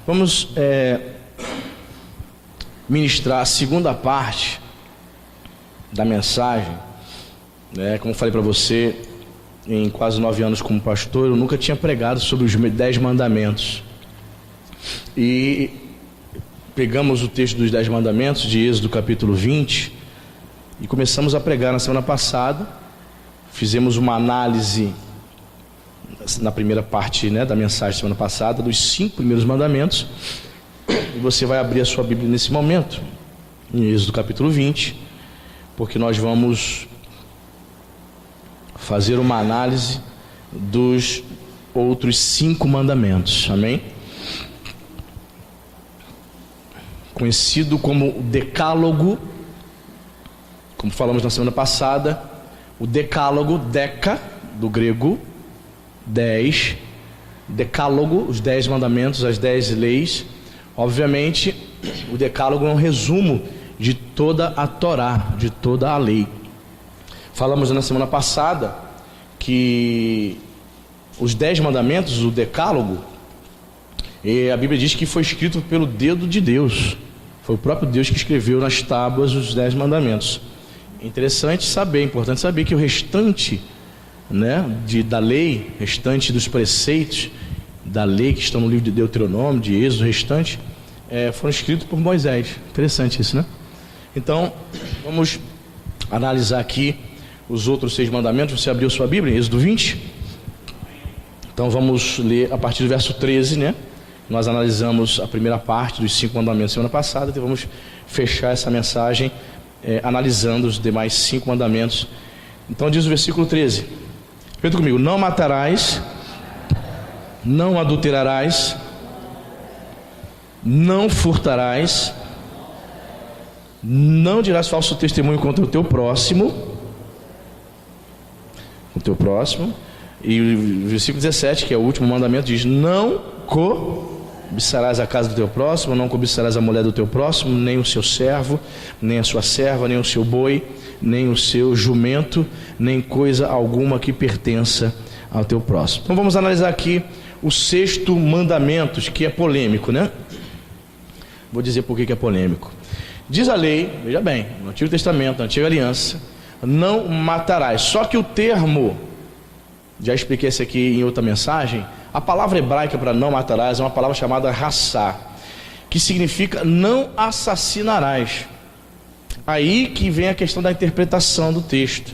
Vamos ministrar a segunda parte da mensagem. Como eu falei para você, em quase 9 anos como pastor, eu nunca tinha pregado sobre os 10 mandamentos. E pegamos o texto dos 10 mandamentos de Êxodo capítulo 20 e começamos a pregar na semana passada. Fizemos uma análise na primeira parte da mensagem semana passada dos 5 primeiros mandamentos. E você vai abrir a sua Bíblia nesse momento, em Êxodo capítulo 20, porque nós vamos fazer uma análise dos outros 5 mandamentos, amém? Conhecido como Decálogo, como falamos na semana passada, o Decálogo, deca, do grego, 10, Decálogo, os 10 mandamentos, as 10 leis. Obviamente, o Decálogo é um resumo de toda a Torá, de toda a lei. Falamos na semana passada que os 10 mandamentos, o Decálogo, a Bíblia diz que foi escrito pelo dedo de Deus. Foi o próprio Deus que escreveu nas tábuas os 10 mandamentos. É interessante saber, é importante saber que o restante da lei, restante dos preceitos da lei que estão no livro de Deuteronômio, de Êxodo, o restante foram escritos por Moisés. Interessante isso, né? Então, vamos analisar aqui os outros 6 mandamentos. Você abriu sua Bíblia, Êxodo 20? Então vamos ler a partir do verso 13, Nós analisamos a primeira parte dos 5 mandamentos semana passada, então vamos fechar essa mensagem analisando os demais 5 mandamentos. Então diz o versículo 13, repita comigo: não matarás, não adulterarás, não furtarás, não dirás falso testemunho contra o teu próximo. E o versículo 17, que é o último mandamento, diz: não cobiçarás a casa do teu próximo, não cobiçarás a mulher do teu próximo, nem o seu servo, nem a sua serva, nem o seu boi, nem o seu jumento, nem coisa alguma que pertença ao teu próximo. Então vamos analisar aqui o 6º mandamento, que é polêmico, Vou dizer por que é polêmico. Diz a lei, veja bem, no Antigo Testamento, na Antiga Aliança, não matarás. Só que o termo, já expliquei isso aqui em outra mensagem, a palavra hebraica para não matarás é uma palavra chamada rassá, que significa não assassinarás. Aí que vem a questão da interpretação do texto.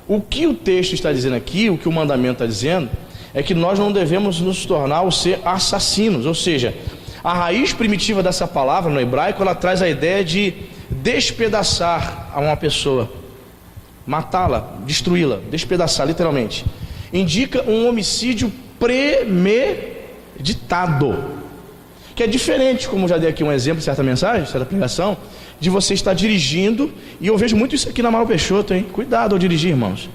O que o texto está dizendo aqui, o que o mandamento está dizendo, é que nós não devemos nos tornar ou ser assassinos. Ou seja, a raiz primitiva dessa palavra no hebraico, ela traz a ideia de despedaçar a uma pessoa, matá-la, destruí-la, despedaçar literalmente. Indica um homicídio premeditado, que é diferente, como já dei aqui um exemplo, certa mensagem, certa pregação, de você estar dirigindo, e eu vejo muito isso aqui na Amaral Peixoto, cuidado ao dirigir, irmãos.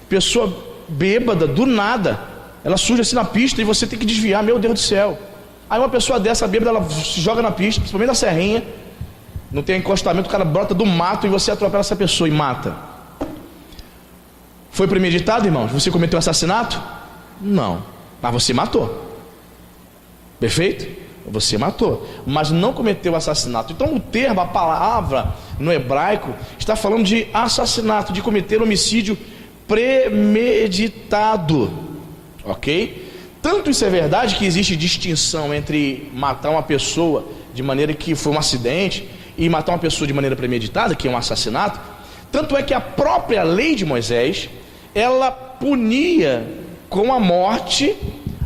Pessoa bêbada, do nada, ela surge assim na pista e você tem que desviar, meu Deus do céu. Aí uma pessoa dessa bêbada, ela se joga na pista, principalmente na serrinha, não tem encostamento, o cara brota do mato e você atropela essa pessoa e mata. Foi premeditado, irmãos? Você cometeu assassinato? Não, mas você matou. Perfeito? Você matou, mas não cometeu assassinato. Então o termo, a palavra no hebraico, está falando de assassinato, de cometer homicídio premeditado. Ok? Tanto isso é verdade que existe distinção entre matar uma pessoa de maneira que foi um acidente e matar uma pessoa de maneira premeditada, que é um assassinato. Tanto é que a própria lei de Moisés, ela punia com a morte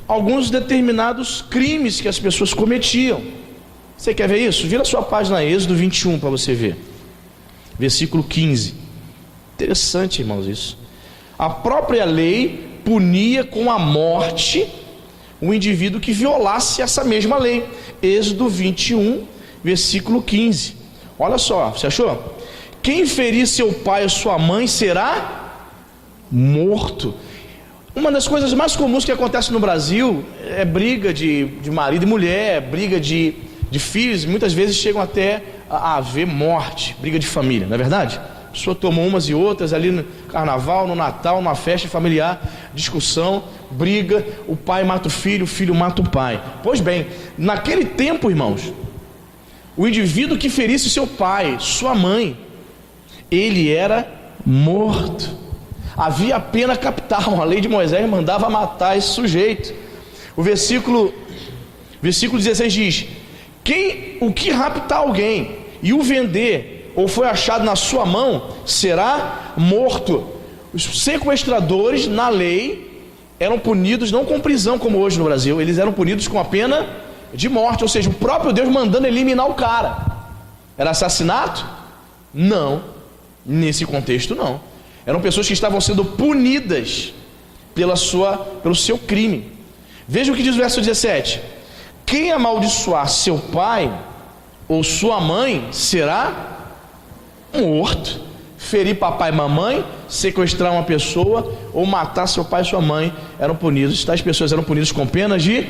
alguns determinados crimes que as pessoas cometiam. Você quer ver isso? Vira a sua página Êxodo 21 para você ver. Versículo 15. Interessante, irmãos, isso. A própria lei punia com a morte o indivíduo que violasse essa mesma lei. Êxodo 21, versículo 15. Olha só, você achou? Quem ferir seu pai ou sua mãe será morto. Uma das coisas mais comuns que acontece no Brasil é briga de marido e mulher, briga de filhos, muitas vezes chegam até a haver morte, briga de família, não é verdade? pessoa tomou umas e outras ali no carnaval, no Natal, numa festa familiar, discussão, briga, o pai mata o filho mata o pai. Pois bem, naquele tempo, irmãos, o indivíduo que ferisse seu pai, sua mãe, ele era morto. Havia pena capital, a lei de Moisés mandava matar esse sujeito. O versículo 16 diz: o que raptar alguém e o vender, ou foi achado na sua mão, será morto. Os sequestradores, na lei, eram punidos não com prisão como hoje no Brasil, eles eram punidos com a pena de morte, ou seja, o próprio Deus mandando eliminar o cara. Era assassinato? Não, nesse contexto não. Eram pessoas que estavam sendo punidas pelo seu crime. Veja o que diz o verso 17: quem amaldiçoar seu pai ou sua mãe será morto. Ferir papai e mamãe, sequestrar uma pessoa ou matar seu pai e sua mãe eram punidos. Tais pessoas eram punidas com penas de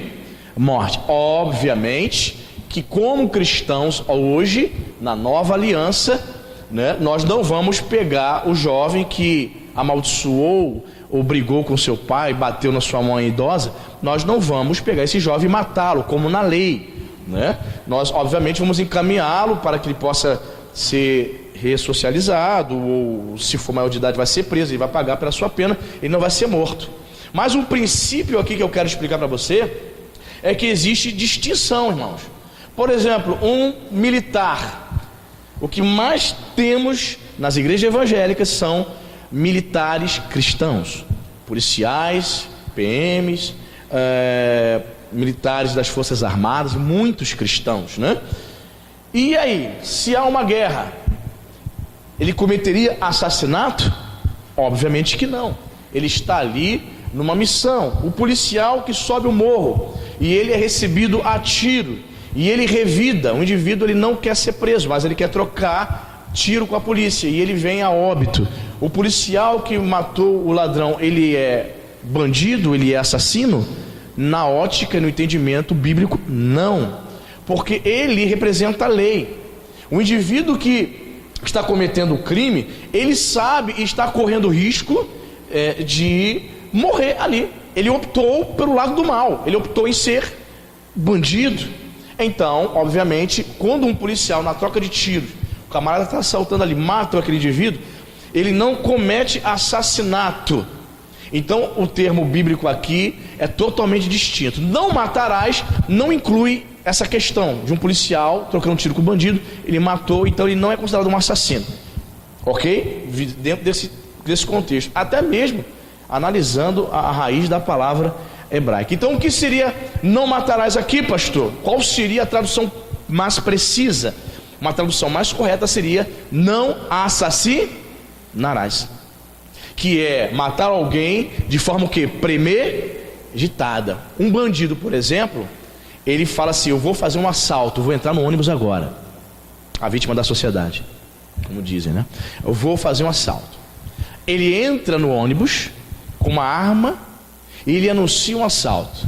morte. Obviamente que, como cristãos hoje, na nova aliança, né, nós não vamos pegar o jovem que amaldiçoou ou brigou com seu pai, bateu na sua mãe idosa. Nós não vamos pegar esse jovem e matá-lo, como na lei, né? Nós obviamente vamos encaminhá-lo para que ele possa ser ressocializado, ou se for maior de idade vai ser preso, ele vai pagar pela sua pena, ele não vai ser morto. Mas um princípio aqui que eu quero explicar para você é que existe distinção, irmãos. Por exemplo, um militar, o que mais temos nas igrejas evangélicas são militares cristãos, policiais, PMs, militares das forças armadas, muitos cristãos, né? E aí, se há uma guerra, ele cometeria assassinato? Obviamente que não. Ele está ali numa missão. O policial que sobe o morro e ele é recebido a tiro e ele revida. O indivíduo, ele não quer ser preso, mas ele quer trocar tiro com a polícia e ele vem a óbito. O policial que matou o ladrão, ele é bandido, ele é assassino? Na ótica, no entendimento bíblico, não, porque ele representa a lei. O indivíduo que está cometendo o crime, ele sabe e está correndo risco de morrer ali. Ele optou pelo lado do mal, ele optou em ser bandido. Então, obviamente, quando um policial, na troca de tiros, o camarada está assaltando ali, mata aquele indivíduo, ele não comete assassinato. Então o termo bíblico aqui é totalmente distinto. Não matarás não inclui essa questão de um policial trocando um tiro com o bandido, ele matou, então ele não é considerado um assassino, ok? Dentro desse contexto, até mesmo analisando a raiz da palavra hebraica. Então o que seria não matarás aqui, pastor? Qual seria a tradução mais precisa? Uma tradução mais correta seria não assassinarás, que é matar alguém de forma o quê? Premeditada. Um bandido, por exemplo, ele fala assim: eu vou fazer um assalto, vou entrar no ônibus agora. A vítima da sociedade, como dizem, né? Eu vou fazer um assalto. Ele entra no ônibus com uma arma e ele anuncia um assalto.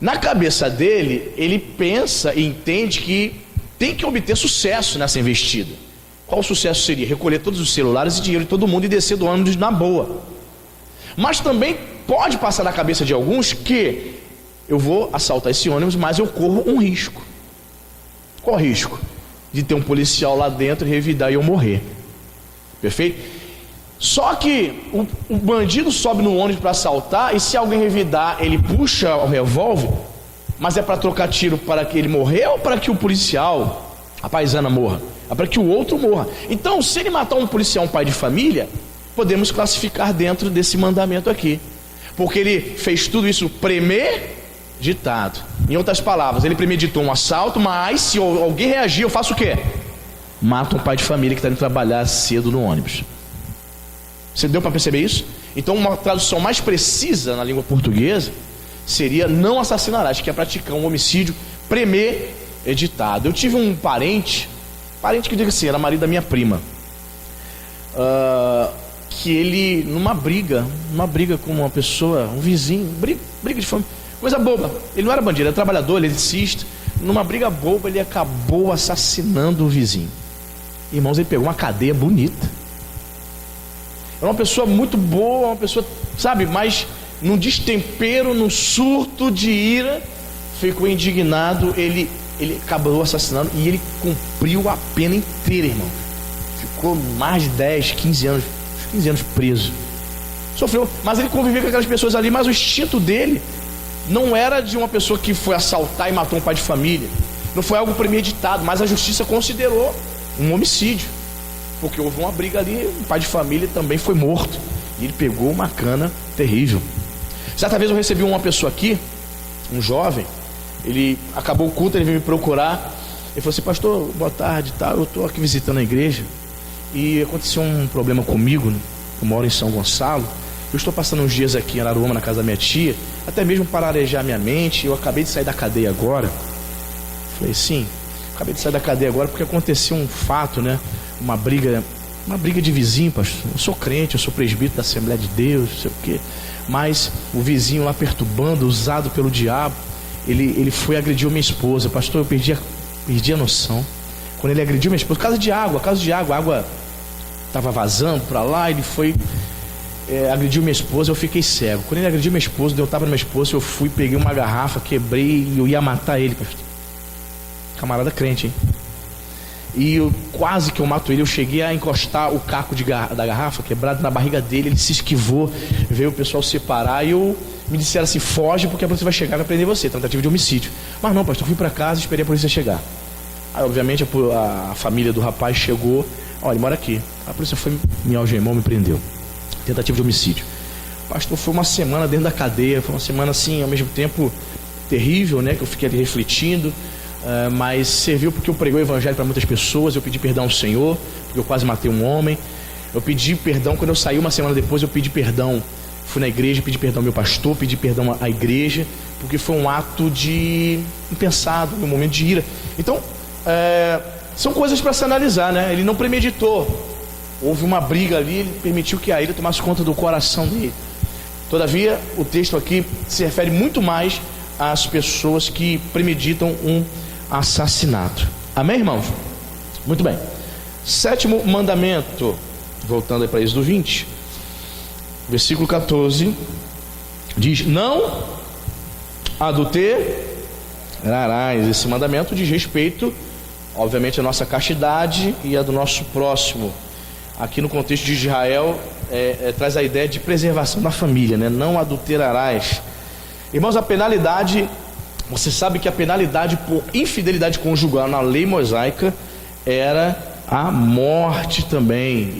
Na cabeça dele, ele pensa e entende que tem que obter sucesso nessa investida. Qual o sucesso seria? Recolher todos os celulares e dinheiro de todo mundo e descer do ônibus na boa. Mas também pode passar na cabeça de alguns que eu vou assaltar esse ônibus, mas eu corro um risco. Qual o risco? De ter um policial lá dentro e revidar e eu morrer. Perfeito? Só que o bandido sobe no ônibus para assaltar, e se alguém revidar, ele puxa o revólver, mas é para trocar tiro para que ele morrer ou para que o policial, a paisana, morra? É para que o outro morra. Então, se ele matar um policial, um pai de família, podemos classificar dentro desse mandamento aqui, porque ele fez tudo isso premeditado. Em outras palavras, ele premeditou um assalto, mas se alguém reagir, eu faço o quê? Mato um pai de família que está indo trabalhar cedo no ônibus. Você deu para perceber isso? Então, uma tradução mais precisa na língua portuguesa seria não assassinarás, que é praticar um homicídio premeditado. Eu tive um parente que eu digo assim, era marido da minha prima, que ele, numa briga com uma pessoa, um vizinho, briga de família, coisa boba, ele não era bandido, era trabalhador, ele eletricista, numa briga boba ele acabou assassinando o vizinho. Irmãos, ele pegou uma cadeia bonita, Era uma pessoa muito boa, uma pessoa, sabe, mas num destempero, num surto de ira, ficou indignado, ele acabou assassinando e ele cumpriu a pena inteira, irmão. Ficou mais de 10, 15 anos preso. Sofreu, mas ele conviveu com aquelas pessoas ali, mas o instinto dele não era de uma pessoa que foi assaltar e matou um pai de família. Não foi algo premeditado, mas a justiça considerou um homicídio, porque houve uma briga ali, um pai de família também foi morto, e ele pegou uma cana terrível. Certa vez eu recebi uma pessoa aqui, um jovem, ele acabou o culto, ele veio me procurar, ele falou assim: pastor, boa tarde, tá? Eu estou aqui visitando a igreja e aconteceu um problema comigo, eu moro em São Gonçalo, eu estou passando uns dias aqui em Araruama, na casa da minha tia, até mesmo para arejar minha mente, eu acabei de sair da cadeia agora. Falei, sim, acabei de sair da cadeia agora porque aconteceu um fato, né? Uma briga de vizinho, pastor. Eu sou crente, eu sou presbítero da Assembleia de Deus, não sei o quê, mas o vizinho lá perturbando, usado pelo diabo, ele foi e agrediu minha esposa. Pastor, eu perdi a noção. Quando ele agrediu minha esposa, casa de água, a água estava vazando para lá, ele foi, agrediu minha esposa, eu fiquei cego. Quando ele agrediu minha esposa, deu tapa na minha esposa, eu fui, peguei uma garrafa, quebrei e eu ia matar ele, pastor. Camarada crente, hein? E quase que eu mato ele. Eu cheguei a encostar o caco da garrafa quebrado na barriga dele, ele se esquivou, veio o pessoal separar e me disseram assim: foge porque a polícia vai chegar e vai prender você, tentativa de homicídio. Mas não, pastor, eu fui para casa e esperei a polícia chegar. Aí obviamente a família do rapaz chegou: olha, ele mora aqui. A polícia foi, me algemou, me prendeu, tentativa de homicídio. Pastor, foi uma semana dentro da cadeia, foi uma semana assim, ao mesmo tempo terrível, né? Que eu fiquei ali refletindo. Mas serviu porque eu preguei o evangelho para muitas pessoas. Eu pedi perdão ao Senhor, porque eu quase matei um homem. Eu pedi perdão, quando eu saí uma semana depois, eu pedi perdão. Fui na igreja, pedi perdão ao meu pastor, pedi perdão à igreja, porque foi um ato de impensado, um momento de ira. Então, são coisas para se analisar, né? Ele não premeditou. Houve uma briga ali, ele permitiu que a ira tomasse conta do coração dele. Todavia, o texto aqui se refere muito mais às pessoas que premeditam um assassinato. Amém, irmãos? Muito bem. Sétimo mandamento, voltando aí para Êxodo 20, versículo 14, diz: não adulterarás. Esse mandamento diz respeito, obviamente, à nossa castidade e à do nosso próximo. Aqui no contexto de Israel, traz a ideia de preservação da família, né? Não adulterarás. Irmãos, a penalidade, você sabe que a penalidade por infidelidade conjugal na lei mosaica era a morte também.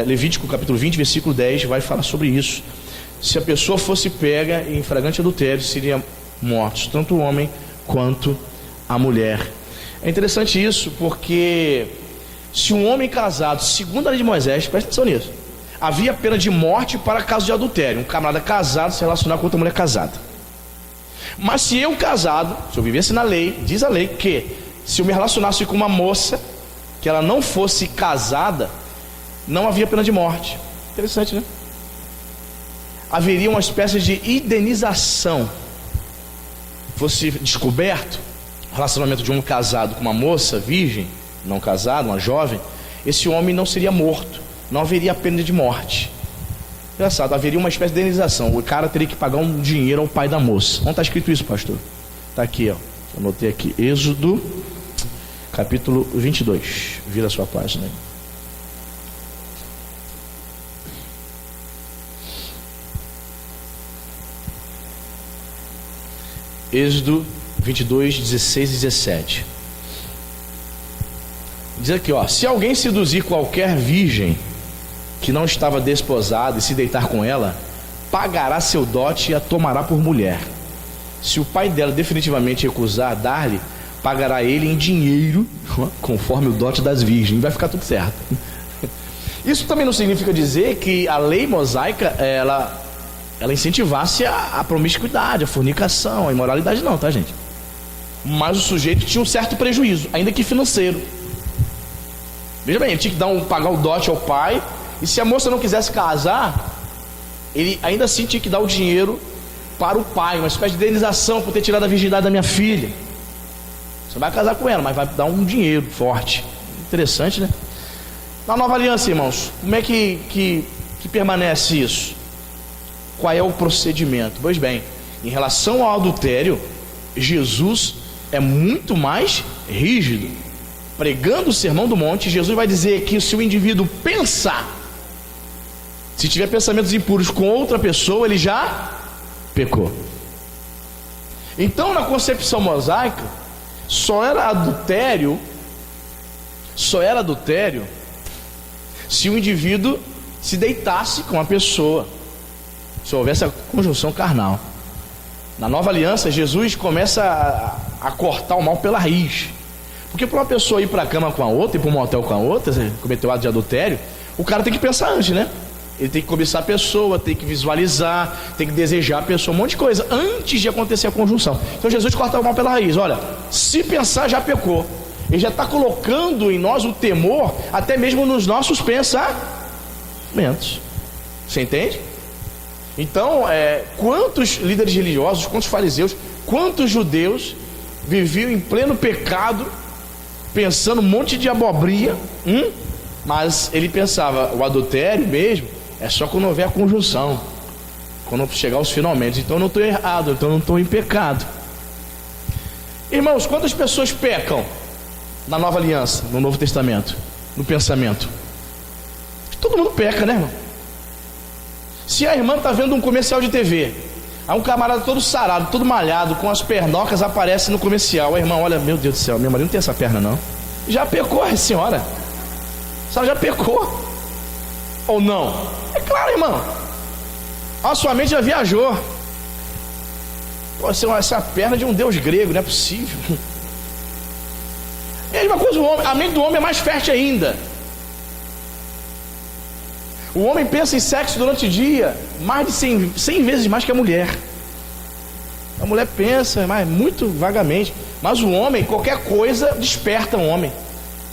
Levítico capítulo 20, versículo 10 vai falar sobre isso. Se a pessoa fosse pega em flagrante adultério, seriam mortos tanto o homem quanto a mulher. É interessante isso, porque se um homem casado, segundo a lei de Moisés, presta atenção nisso, havia pena de morte para caso de adultério. Um camarada casado se relacionar com outra mulher casada. Mas se eu casado, se eu vivesse na lei, diz a lei que se eu me relacionasse com uma moça que ela não fosse casada, não havia pena de morte. Interessante, né? Haveria uma espécie de indenização. Fosse descoberto o relacionamento de um casado com uma moça virgem, não casado, uma jovem, esse homem não seria morto, não haveria pena de morte. Engraçado, haveria uma espécie de indenização. O cara teria que pagar um dinheiro ao pai da moça. Onde está escrito isso, pastor? Está aqui, ó. Anotei aqui, Êxodo capítulo 22. Vira a sua página aí. Êxodo 22, 16 e 17. Diz aqui, ó: se alguém seduzir qualquer virgem que não estava desposada e se deitar com ela, pagará seu dote e a tomará por mulher. Se o pai dela definitivamente recusar dar-lhe, pagará ele em dinheiro, conforme o dote das virgens. Vai ficar tudo certo. Isso também não significa dizer que a lei mosaica ela incentivasse a promiscuidade, a fornicação, a imoralidade, não, tá, gente? Mas o sujeito tinha um certo prejuízo, ainda que financeiro. Veja bem, ele tinha que pagar o dote ao pai, e se a moça não quisesse casar, ele ainda assim tinha que dar o dinheiro para o pai, uma espécie de indenização por ter tirado a virgindade da minha filha. Você vai casar com ela, mas vai dar um dinheiro forte. Interessante, né? Na nova aliança, irmãos, como é que permanece isso? Qual é o procedimento? Pois bem, em relação ao adultério, Jesus é muito mais rígido. Pregando o Sermão do Monte, Jesus vai dizer que se o indivíduo pensar, se tiver pensamentos impuros com outra pessoa, ele já pecou. Então, na concepção mosaica, só era adultério se o indivíduo se deitasse com a pessoa, se houvesse a conjunção carnal. Na nova aliança, Jesus começa a cortar o mal pela raiz. Porque para uma pessoa ir para a cama com a outra, ir para um motel com a outra, cometer o ato de adultério, o cara tem que pensar antes, né? Ele tem que cobiçar a pessoa, tem que visualizar, tem que desejar a pessoa, um monte de coisa, antes de acontecer a conjunção. Então Jesus corta o mal pela raiz. Olha, se pensar, já pecou. Ele já está colocando em nós o temor, até mesmo nos nossos pensamentos. Você entende? Então, quantos líderes religiosos, quantos fariseus, quantos judeus viviam em pleno pecado, pensando um monte de abobrinha, mas ele pensava, o adultério mesmo é só quando houver a conjunção, quando chegar aos finalmente. Então eu não estou errado, então eu não estou em pecado. Irmãos, quantas pessoas pecam na nova aliança, no Novo Testamento, no pensamento? Todo mundo peca, né, irmão? Se a irmã está vendo um comercial de TV, aí um camarada todo sarado, todo malhado, com as pernocas, aparece no comercial. A irmã olha, meu Deus do céu, meu marido não tem essa perna não. Já pecou a senhora? A senhora já pecou? Ou não? É claro, irmão. A sua mente já viajou. Pode ser essa perna de um deus grego, não é possível. Mesma coisa o homem, a mente do homem é mais fértil ainda. O homem pensa em sexo durante o dia mais de 100 vezes mais que a mulher. A mulher pensa, mas muito vagamente. Mas o homem, qualquer coisa desperta o homem.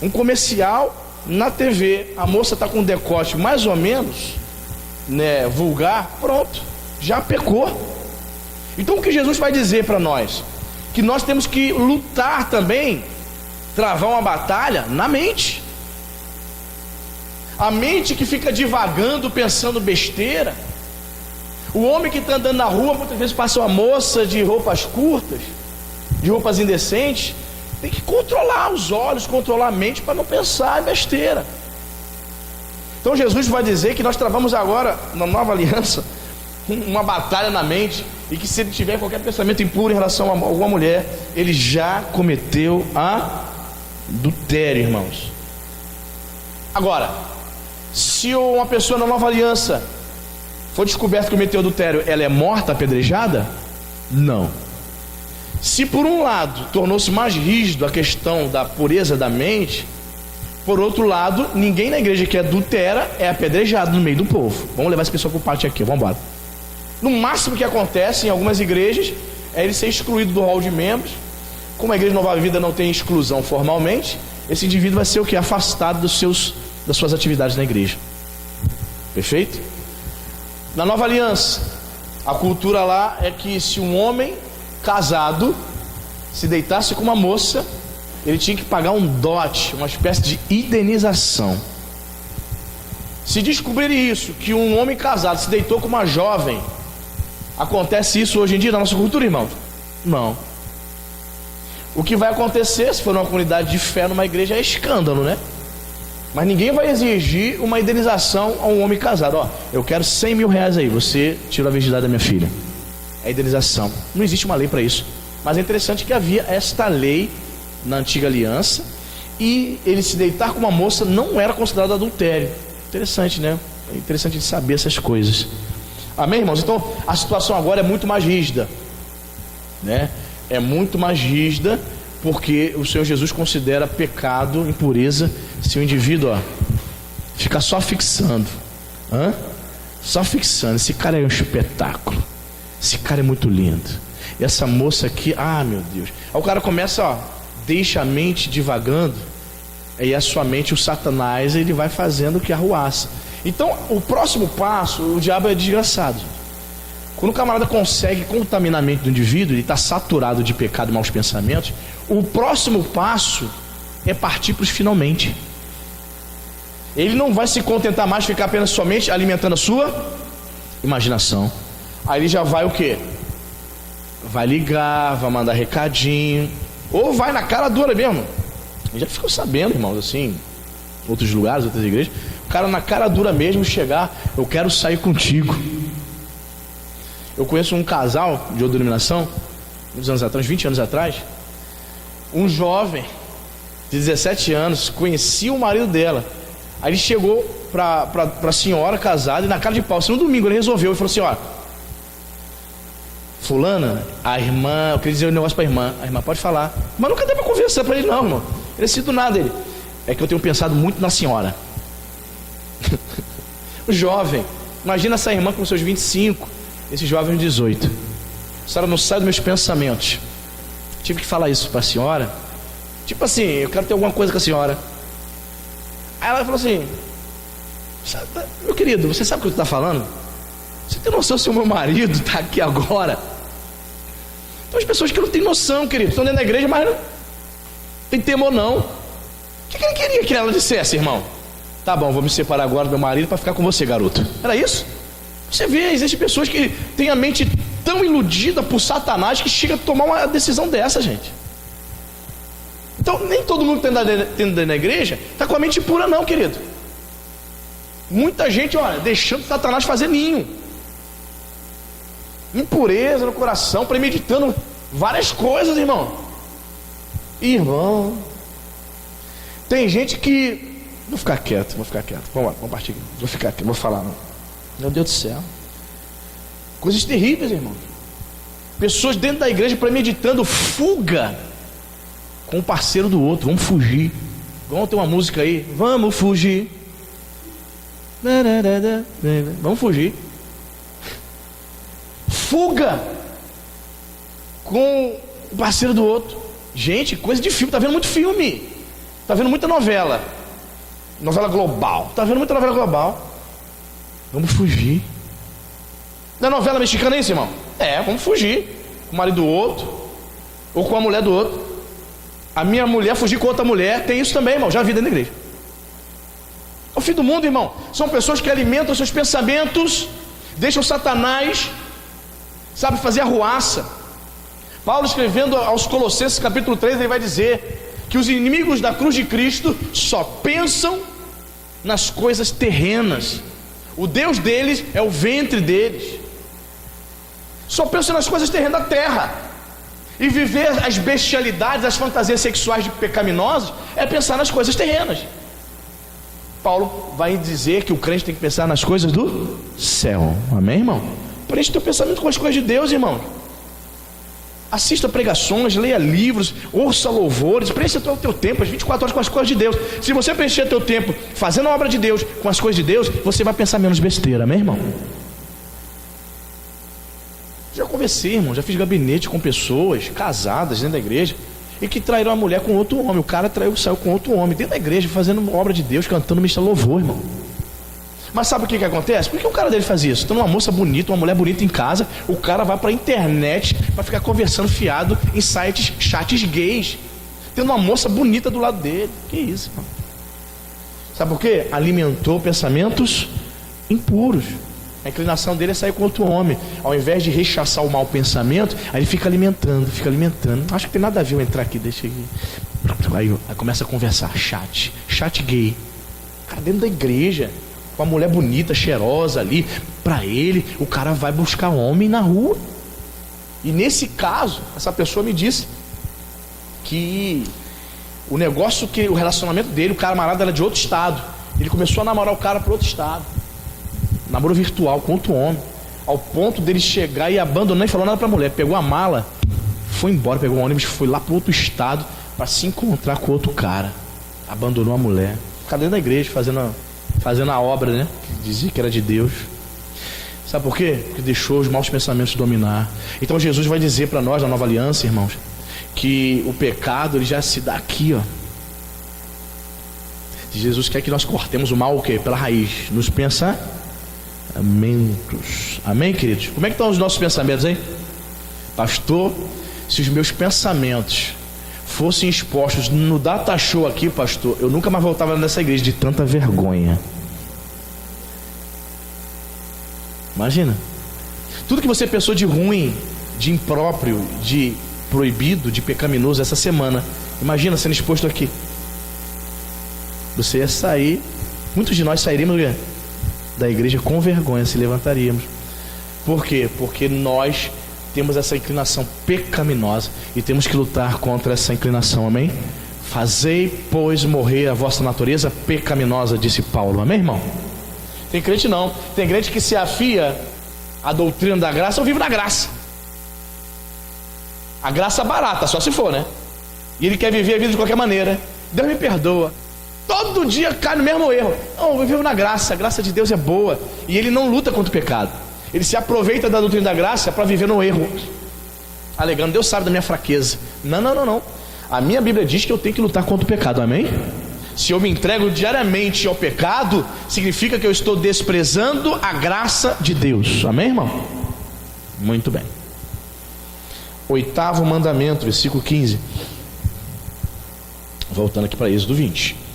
Um comercial na TV, a moça está com um decote mais ou menos, né, vulgar, pronto, já pecou. Então o que Jesus vai dizer para nós? Que nós temos que lutar também, travar uma batalha na mente. A mente que fica divagando, pensando besteira. O homem que está andando na rua, muitas vezes passa uma moça de roupas curtas, de roupas indecentes. Tem que controlar os olhos, controlar a mente para não pensar em besteira. Então Jesus vai dizer que nós travamos agora, na nova aliança, uma batalha na mente, e que se ele tiver qualquer pensamento impuro em relação a alguma mulher, ele já cometeu adultério, irmãos. Agora, se uma pessoa na nova aliança for descoberta que cometeu adultério, ela é morta, apedrejada? Não. Se por um lado tornou-se mais rígido a questão da pureza da mente, por outro lado, ninguém na igreja que adultera é apedrejado no meio do povo. Vamos levar essa pessoa para o pátio aqui, vamos embora. No máximo que acontece em algumas igrejas é ele ser excluído do hall de membros. Como a igreja Nova Vida não tem exclusão formalmente, esse indivíduo vai ser o que? Afastado das suas atividades na igreja. Perfeito? Na nova aliança, a cultura lá é que se um homem casado se deitasse com uma moça, ele tinha que pagar um dote, uma espécie de indenização. Se descobrirem isso, que um homem casado se deitou com uma jovem, acontece isso hoje em dia na nossa cultura, irmão? Não. O que vai acontecer, se for uma comunidade de fé numa igreja, é escândalo, né? Mas ninguém vai exigir uma indenização a um homem casado. Ó, eu quero 100 mil reais aí, você tirou a virgindade da minha filha. É indenização. Não existe uma lei para isso. Mas é interessante que havia esta lei na antiga aliança, e ele se deitar com uma moça não era considerado adultério. Interessante, né? É interessante de saber essas coisas. Amém, irmãos? Então a situação agora é muito mais rígida, né? É muito mais rígida, porque o Senhor Jesus considera pecado, impureza, se o indivíduo ficar só fixando, só fixando, esse cara é um espetáculo, esse cara é muito lindo, e essa moça aqui, meu Deus. Aí o cara começa, deixa a mente divagando, aí a sua mente, o Satanás, ele vai fazendo o que arruaça. Então o próximo passo, o diabo é desgraçado. Quando o camarada consegue contaminar a mente do indivíduo, ele está saturado de pecado e maus pensamentos, o próximo passo é partir para os finalmente. Ele não vai se contentar mais de ficar apenas somente alimentando a sua imaginação. Aí ele já vai o quê? Vai ligar, vai mandar recadinho, ou vai na cara dura mesmo. Eu já ficou sabendo, irmãos, assim, outros lugares, outras igrejas, o cara na cara dura mesmo chegar: eu quero sair contigo. Eu conheço um casal de outra denominação, uns anos atrás, 20 anos atrás, um jovem de 17 anos conhecia o marido dela. Aí ele chegou para a senhora casada e na cara de pau, assim, no domingo ele resolveu e falou assim: ó, fulana, a irmã, eu queria dizer um negócio para a irmã pode falar, mas nunca deu para conversar para ele não, irmão. Ele disse do nada, ele: é que eu tenho pensado muito na senhora. O jovem, imagina essa irmã com seus 25, esse jovem 18. A senhora não sai dos meus pensamentos. Tive que falar isso para a senhora, tipo assim, eu quero ter alguma coisa com a senhora. Aí ela falou assim: meu querido, você sabe o que eu estou falando? Você tem noção se o meu marido está aqui agora? Então as pessoas que não têm noção, querido, estão dentro da igreja, mas não tem temor não. O que ele queria que ela dissesse, irmão? Tá bom, vou me separar agora do meu marido para ficar com você, garoto. Era isso? Você vê, existem pessoas que têm a mente tão iludida por Satanás que chega a tomar uma decisão dessa, gente. Então nem todo mundo que está dentro da igreja está com a mente pura não, querido. Muita gente, olha, deixando Satanás fazer ninho, impureza no coração, premeditando várias coisas, irmão. Tem gente que... Vou ficar quieto. Vamos lá, vamos partir. Vou ficar quieto, vou falar não. Meu Deus do céu. Coisas terríveis, irmão. Pessoas dentro da igreja premeditando fuga com o parceiro do outro. Vamos fugir. Vamos ter uma música aí. Vamos fugir. Vamos fugir. Fuga com o parceiro do outro. Gente, coisa de filme. Tá vendo muito filme. Tá vendo muita novela. Novela global. Tá vendo muita novela global. Vamos fugir. Não é novela mexicana isso, irmão? É, vamos fugir. Com o marido do outro. Ou com a mulher do outro. A minha mulher fugir com outra mulher. Tem isso também, irmão. Já vi dentro da igreja. É o fim do mundo, irmão. São pessoas que alimentam seus pensamentos, deixam Satanás, sabe, fazer arruaça. Paulo, escrevendo aos Colossenses capítulo 3, ele vai dizer que os inimigos da cruz de Cristo só pensam nas coisas terrenas. O Deus deles é o ventre deles. Só pensam nas coisas terrenas da terra. E viver as bestialidades, as fantasias sexuais pecaminosas é pensar nas coisas terrenas. Paulo vai dizer que o crente tem que pensar nas coisas do céu. Amém, irmão? Preste teu pensamento com as coisas de Deus, irmão. Assista pregações, leia livros, ouça louvores, preencha o teu tempo, as 24 horas com as coisas de Deus. Se você preencher teu tempo fazendo a obra de Deus, com as coisas de Deus, você vai pensar menos besteira, amém, irmão? Já conversei, irmão, já fiz gabinete com pessoas casadas dentro da igreja e que traíram a mulher com outro homem. O cara saiu com outro homem dentro da igreja, fazendo obra de Deus, cantando missa louvor, irmão. Mas sabe o que acontece? Por que o cara dele faz isso? Tendo uma moça bonita, uma mulher bonita em casa, o cara vai pra internet para ficar conversando fiado em chats gays, tendo uma moça bonita do lado dele. Que isso, irmão? Sabe por quê? Alimentou pensamentos impuros. A inclinação dele é sair com outro homem. Ao invés de rechaçar o mau pensamento, aí ele fica alimentando. Acho que tem nada a ver eu entrar aqui, deixa aqui. Aí começa a conversar, chat gay. Cara, dentro da igreja, com uma mulher bonita, cheirosa ali, pra ele, o cara vai buscar homem na rua. E nesse caso, essa pessoa me disse que o relacionamento dele, o camarada era de outro estado. Ele começou a namorar o cara para outro estado. Namoro virtual com outro homem, ao ponto dele chegar e abandonar, nem falou nada pra mulher, pegou a mala, foi embora, pegou um ônibus, foi lá pro outro estado para se encontrar com outro cara. Abandonou a mulher. Cadê da igreja fazendo a obra, né? Que dizia que era de Deus. Sabe por quê? Porque deixou os maus pensamentos dominar. Então Jesus vai dizer para nós na nova aliança, irmãos, que o pecado ele já se dá aqui, ó. Jesus quer que nós cortemos o mal o quê? Pela raiz, nos pensamentos. Amém, queridos? Como é que estão os nossos pensamentos, hein? Pastor, se os meus pensamentos fossem expostos no data show aqui, pastor, eu nunca mais voltava nessa igreja de tanta vergonha. Imagina. Tudo que você pensou de ruim, de impróprio, de proibido, de pecaminoso essa semana, imagina sendo exposto aqui. Você ia sair, muitos de nós sairíamos da igreja com vergonha, se levantaríamos. Por quê? Porque nós temos essa inclinação pecaminosa e temos que lutar contra essa inclinação, amém? Fazei, pois, morrer a vossa natureza pecaminosa, disse Paulo, amém, irmão? Tem crente não, tem crente que se afia à doutrina da graça, eu vivo na graça. A graça barata, só se for, né? E ele quer viver a vida de qualquer maneira. Deus me perdoa. Todo dia cai no mesmo erro. Não, eu vivo na graça, a graça de Deus é boa. E ele não luta contra o pecado. Ele se aproveita da doutrina da graça para viver no erro, alegando, Deus sabe da minha fraqueza. Não. A minha Bíblia diz que eu tenho que lutar contra o pecado, amém? Se eu me entrego diariamente ao pecado, significa que eu estou desprezando a graça de Deus, amém, irmão? Muito bem. 8º mandamento, versículo 15. Voltando aqui para Êxodo 20.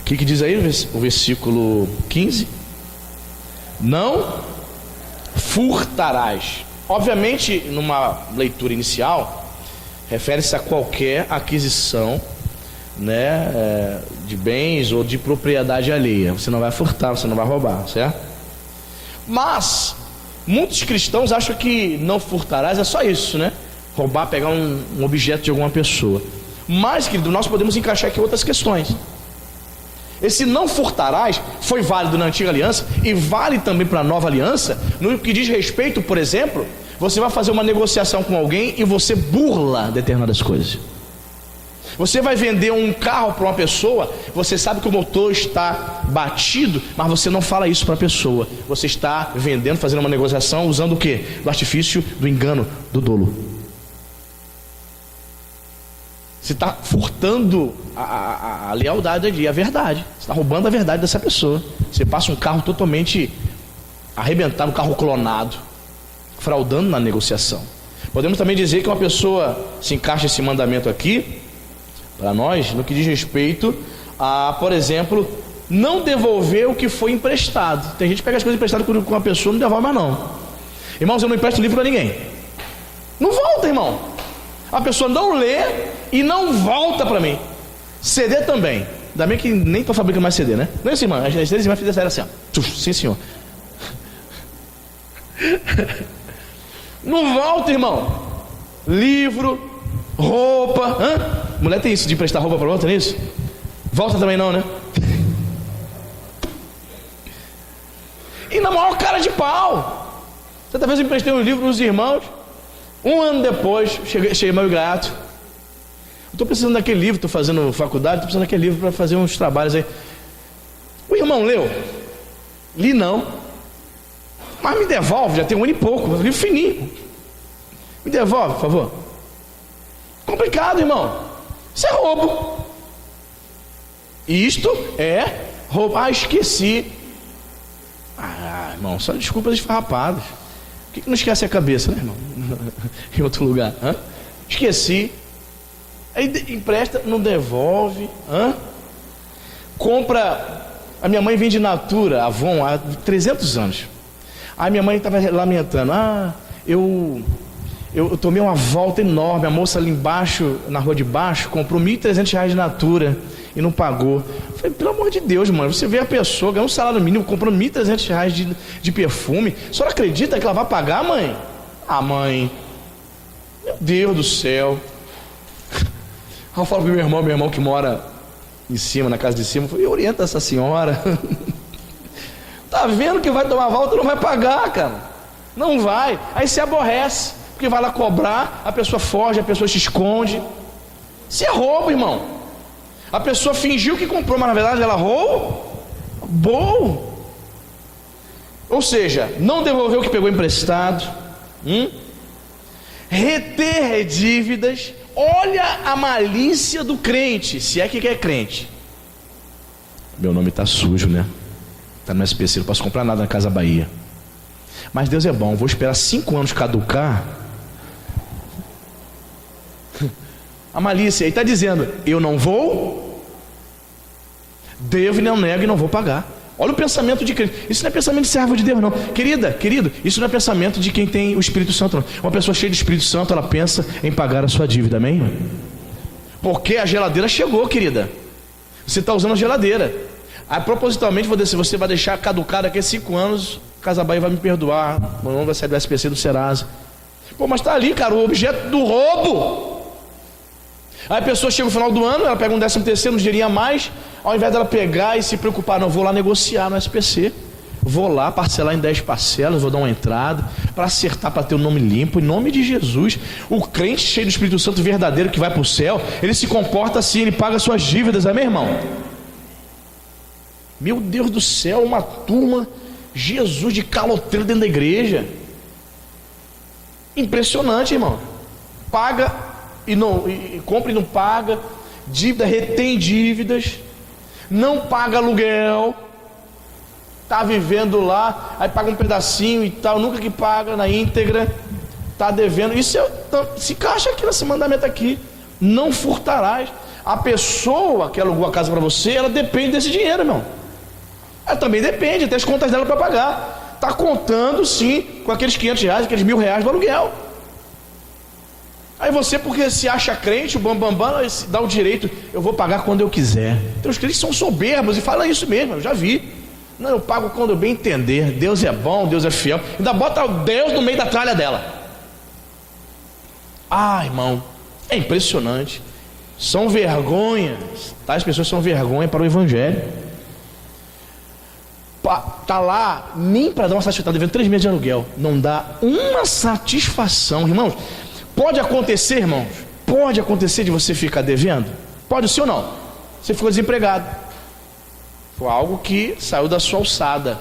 O que diz aí o versículo 15? Não furtarás. Obviamente, numa leitura inicial, refere-se a qualquer aquisição, né, de bens ou de propriedade alheia. Você não vai furtar, você não vai roubar, certo? Mas muitos cristãos acham que não furtarás é só isso, né? Roubar, pegar um objeto de alguma pessoa. Mas, querido, nós podemos encaixar aqui outras questões. Esse não furtarás foi válido na antiga aliança e vale também para a nova aliança, no que diz respeito, por exemplo, você vai fazer uma negociação com alguém e você burla determinadas coisas. Você vai vender um carro para uma pessoa, você sabe que o motor está batido, mas você não fala isso para a pessoa. Você está vendendo, fazendo uma negociação, usando o quê? Do artifício, do engano, do dolo. Você está furtando a lealdade ali, a verdade. Você está roubando a verdade dessa pessoa. Você passa um carro totalmente arrebentado, um carro clonado, fraudando na negociação. Podemos também dizer que uma pessoa se encaixa esse mandamento aqui para nós, no que diz respeito a, por exemplo, não devolver o que foi emprestado. Tem gente que pega as coisas emprestadas com uma pessoa e não devolve mais não. Irmãos, eu não empresto livro para ninguém. Não volta, irmão. A pessoa não lê e não volta para mim. CD também. Ainda bem que nem estou fabricando mais CD, né? Não é assim, irmão. As CDs vai fazer assim, ó. Sim, senhor. Não volta, irmão. Livro, roupa. Mulher tem isso de emprestar roupa para outra, não é isso? Volta também não, né? E na maior cara de pau. Certa vez eu emprestei um livro nos irmãos. Um ano depois, cheguei meio gato. Estou precisando daquele livro, estou fazendo faculdade, estou precisando daquele livro para fazer uns trabalhos aí. O irmão leu? Li não. Mas me devolve, já tem um ano e pouco, livro fininho. Me devolve, por favor. Complicado, irmão. Isso é roubo. Isto é roubo. Esqueci. Irmão, só desculpas esfarrapadas. Por que não esquece a cabeça, né, irmão? Em outro lugar. Esqueci. Aí empresta, não devolve. Compra. A minha mãe vende Natura, Avon, há 300 anos. Aí minha mãe estava lamentando. Eu tomei uma volta enorme. A moça ali embaixo, na rua de baixo, comprou R$1.300 de Natura e não pagou. Eu falei, pelo amor de Deus, mano, você vê a pessoa ganhando um salário mínimo, comprando R$1.300 de perfume. A senhora acredita que ela vai pagar, mãe? Mãe, meu Deus do céu. Eu falo pro meu irmão que mora em cima, na casa de cima, eu falei, orienta essa senhora. Tá vendo que vai tomar volta, não vai pagar, cara. Não vai. Aí se aborrece, porque vai lá cobrar, a pessoa foge, a pessoa se esconde. Isso é roubo, irmão. A pessoa fingiu que comprou, mas na verdade ela roubou. Ou seja, não devolveu o que pegou emprestado. Reter dívidas. Olha a malícia do crente, se é que é crente. Meu nome está sujo, né? Está no SPC, não posso comprar nada na Casa Bahia. Mas Deus é bom, vou esperar 5 anos caducar. A malícia, ele está dizendo, eu não vou, devo e não nego e não vou pagar. Olha o pensamento de crente. Isso não é pensamento de servo de Deus, não. Querido, isso não é pensamento de quem tem o Espírito Santo, não. Uma pessoa cheia de Espírito Santo, ela pensa em pagar a sua dívida, amém? Porque a geladeira chegou, querida. Você está usando a geladeira. Aí, propositalmente, vou dizer, você vai deixar caducar daqui a 5 anos, Casa Bahia vai me perdoar, meu nome vai sair do SPC do Serasa. Pô, mas está ali, cara, o objeto do roubo. Aí a pessoa chega no final do ano, ela pega um 13º, um dinheirinho a mais, ao invés dela pegar e se preocupar, não, vou lá negociar no SPC, vou lá parcelar em 10 parcelas, vou dar uma entrada, para acertar, para ter o nome limpo, em nome de Jesus. O crente cheio do Espírito Santo verdadeiro que vai para o céu, ele se comporta assim, ele paga suas dívidas, amém, irmão? Meu Deus do céu, uma turma, Jesus de caloteiro dentro da igreja, impressionante, irmão. Paga e compra e não paga, dívida, retém dívidas, não paga aluguel, está vivendo lá, aí paga um pedacinho e tal, nunca que paga na íntegra, está devendo. Isso se encaixa aqui nesse mandamento aqui, não furtarás. A pessoa que alugou a casa para você, ela depende desse dinheiro, irmão. Ela também depende, tem as contas dela para pagar, está contando sim com aqueles R$500, aqueles R$1.000 do aluguel. Aí você, porque se acha crente, o bambambam, dá o direito, eu vou pagar quando eu quiser. Então os crentes são soberbos e falam isso mesmo, eu já vi. Não, eu pago quando eu bem entender. Deus é bom, Deus é fiel. Ainda bota Deus no meio da tralha dela. Ah, irmão, é impressionante. São vergonhas. Tais pessoas são vergonha para o evangelho. Tá lá, nem para dar uma satisfação, tá devendo 3 meses de aluguel, não dá uma satisfação, irmãos. Pode acontecer, irmãos, pode acontecer de você ficar devendo? Pode sim ou não? Você ficou desempregado, foi algo que saiu da sua alçada.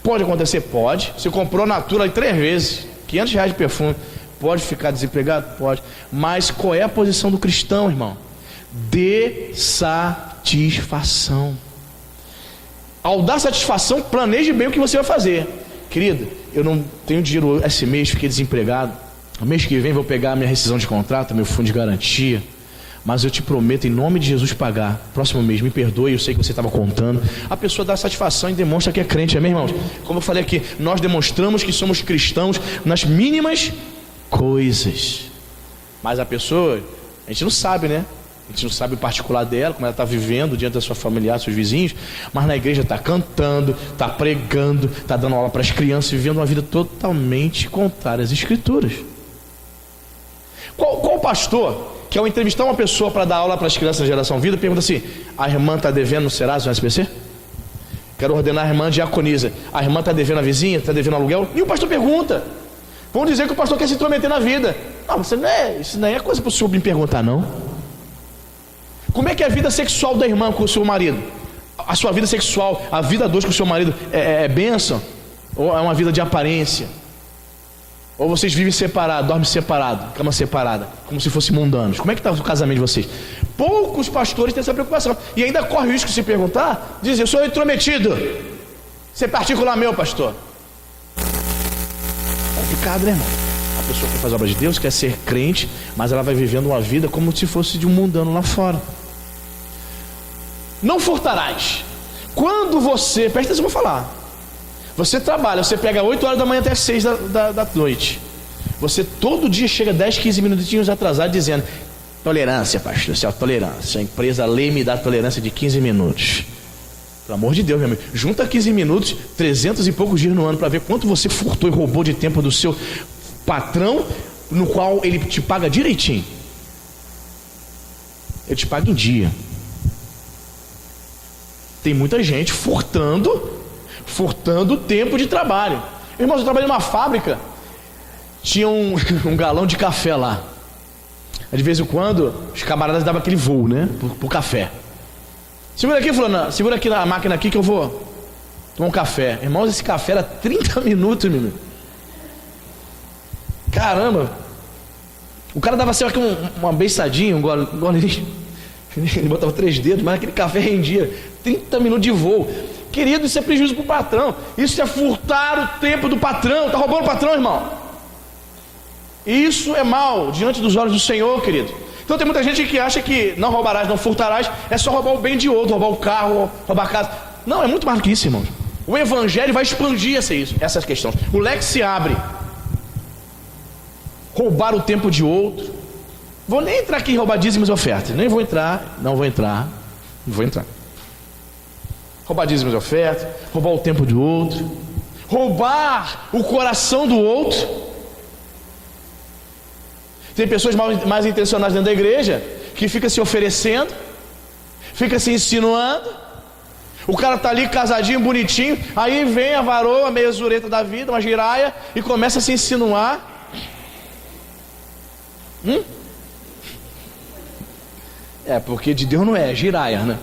Pode acontecer? Pode. Você comprou Natura aí 3 vezes, R$500 de perfume, pode ficar desempregado? Pode. Mas qual é a posição do cristão, irmão? De satisfação. Ao dar satisfação, planeje bem o que você vai fazer. Querido, eu não tenho dinheiro esse mês, fiquei desempregado. No mês que vem vou pegar a minha rescisão de contrato, meu fundo de garantia, mas eu te prometo em nome de Jesus pagar. Próximo mês, me perdoe, eu sei que você estava contando. A pessoa dá satisfação e demonstra que é crente, amém, irmãos? Como eu falei aqui, nós demonstramos que somos cristãos nas mínimas coisas. Mas a pessoa, a gente não sabe, né? A gente não sabe o particular dela, como ela está vivendo diante da sua familiar, seus vizinhos, mas na igreja está cantando, está pregando, está dando aula para as crianças, vivendo uma vida totalmente contrária às Escrituras. Qual pastor que ao entrevistar uma pessoa para dar aula para as crianças da geração vida, pergunta assim: a irmã está devendo no Serasa, no SPC? Quero ordenar a irmã diaconisa. A irmã está devendo a vizinha, está devendo aluguel? E o pastor pergunta. Vão dizer que o pastor quer se intrometer na vida. Não, isso não é coisa para o senhor me perguntar, não. Como é que é a vida sexual da irmã com o seu marido? A sua vida sexual, a vida a dois com o seu marido é bênção? Ou é uma vida de aparência? Ou vocês vivem separados, dormem separados, cama separada, como se fossem mundanos? Como é que está o casamento de vocês? Poucos pastores têm essa preocupação. E ainda corre o risco de se perguntar, dizer: eu sou intrometido. Isso é particular meu, pastor. Complicado, né, irmão? A pessoa que faz a obra de Deus quer ser crente, mas ela vai vivendo uma vida como se fosse de um mundano lá fora. Não furtarás. Quando você, presta atenção, eu vou falar. Você trabalha, você pega 8 horas da manhã até 6 da noite. Você todo dia chega 10, 15 minutinhos atrasado dizendo: tolerância, pastor, isso é tolerância. A empresa, a lei me dá tolerância de 15 minutos. Pelo amor de Deus, meu amigo. Junta 15 minutos, 300 e poucos dias no ano, para ver quanto você furtou e roubou de tempo do seu patrão, no qual ele te paga direitinho. Ele te paga em dia. Tem muita gente furtando o tempo de trabalho. Irmãos, eu trabalhei numa fábrica, tinha um galão de café lá. De vez em quando os camaradas davam aquele voo, né, pro café. Segura aqui, fulano, segura aqui na máquina aqui que eu vou tomar um café. Irmãos, esse café era 30 minutos, meu. Caramba. O cara dava assim, uma beiçadinha, um gole, ele botava 3 dedos, mas aquele café rendia 30 minutos de voo. Querido, isso é prejuízo para o patrão. Isso é furtar o tempo do patrão. Está roubando o patrão, irmão. Isso é mal diante dos olhos do Senhor, querido. Então tem muita gente que acha que não roubarás, não furtarás, é só roubar o bem de outro, roubar o carro, roubar a casa. Não, é muito mais do que isso, irmãos. O evangelho vai expandir essas questões. O leque se abre. Roubar o tempo de outro. Vou nem entrar aqui em roubar dízimos e ofertas. Nem vou entrar, não vou entrar. Não vou entrar. Roubar dízimos e ofertas, roubar o tempo do outro, roubar o coração do outro. Tem pessoas mais intencionadas dentro da igreja que fica se oferecendo, fica se insinuando. O cara está ali casadinho, bonitinho, aí vem a varoa, meia zureta da vida, uma giraia, e começa a se insinuar. É, porque de Deus não é giraia, né?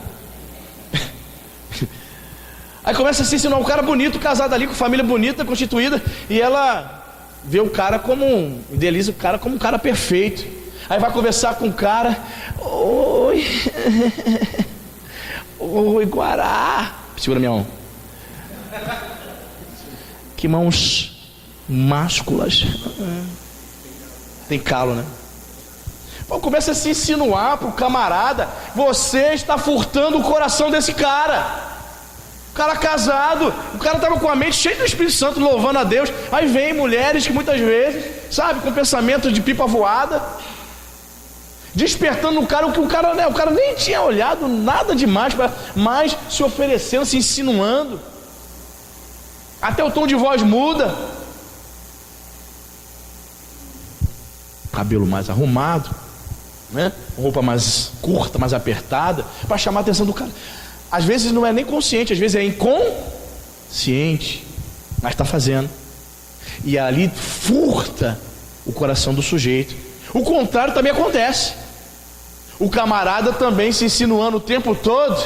Aí começa a se insinuar, um cara bonito, casado ali, com família bonita, constituída, e ela vê o cara como idealiza o cara como um cara perfeito. Aí vai conversar com o cara. Oi, oi, Guará. Segura minha mão. Que mãos másculas. Tem calo, né? Pô, começa a se insinuar pro camarada. Você está furtando o coração desse cara. O cara casado, o cara estava com a mente cheia do Espírito Santo, louvando a Deus. Aí vem mulheres que muitas vezes, sabe, com pensamento de pipa voada, despertando no cara o que o cara nem tinha olhado nada demais, mas se oferecendo, se insinuando. Até o tom de voz muda. Cabelo mais arrumado, né? Roupa mais curta, mais apertada, para chamar a atenção do cara. Às vezes não é nem consciente, às vezes é inconsciente, mas está fazendo. E ali furta o coração do sujeito. O contrário também acontece. O camarada também se insinuando o tempo todo.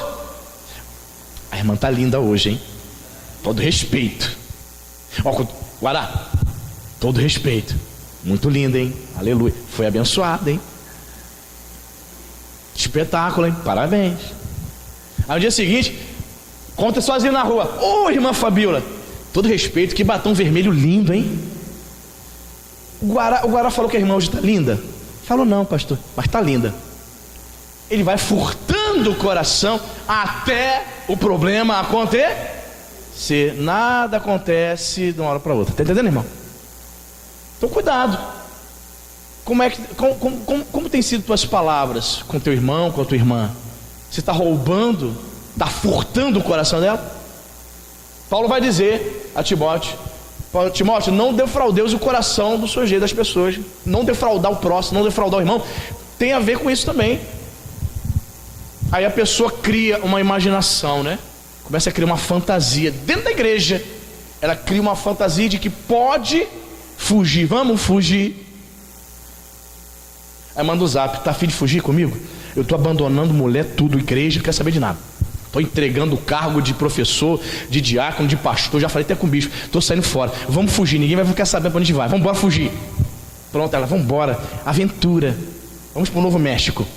A irmã tá linda hoje, hein? Todo respeito. Ó, Guará, todo respeito. Muito linda, hein? Aleluia. Foi abençoada, hein? Espetáculo, hein? Parabéns. Aí no dia seguinte, conta sozinho na rua. Ô, irmã Fabiola, todo respeito, que batom vermelho lindo, hein? O Guará falou que a irmã hoje está linda? Falou não, pastor, mas está linda. Ele vai furtando o coração até o problema acontecer. Nada acontece de uma hora para outra. Está entendendo, irmão? Então cuidado. Como tem sido tuas palavras com teu irmão, com a tua irmã? Você está roubando, está furtando o coração dela? Paulo vai dizer a Timóteo: Timóteo, não defraudeis o coração do sujeito, das pessoas. Não defraudar o próximo, não defraudar o irmão. Tem a ver com isso também. Aí a pessoa cria uma imaginação, né? Começa a criar uma fantasia dentro da igreja. Ela cria uma fantasia de que pode fugir. Vamos fugir. Aí manda o zap: tá afim de fugir comigo? Eu estou abandonando mulher, tudo, igreja, não quero saber de nada. Estou entregando o cargo de professor, de diácono, de pastor, já falei até com o bispo. Estou saindo fora, vamos fugir, ninguém vai ficar sabendo para onde vai. Vamos embora fugir. Pronto, ela, vamos embora. Aventura. Vamos para o Novo México.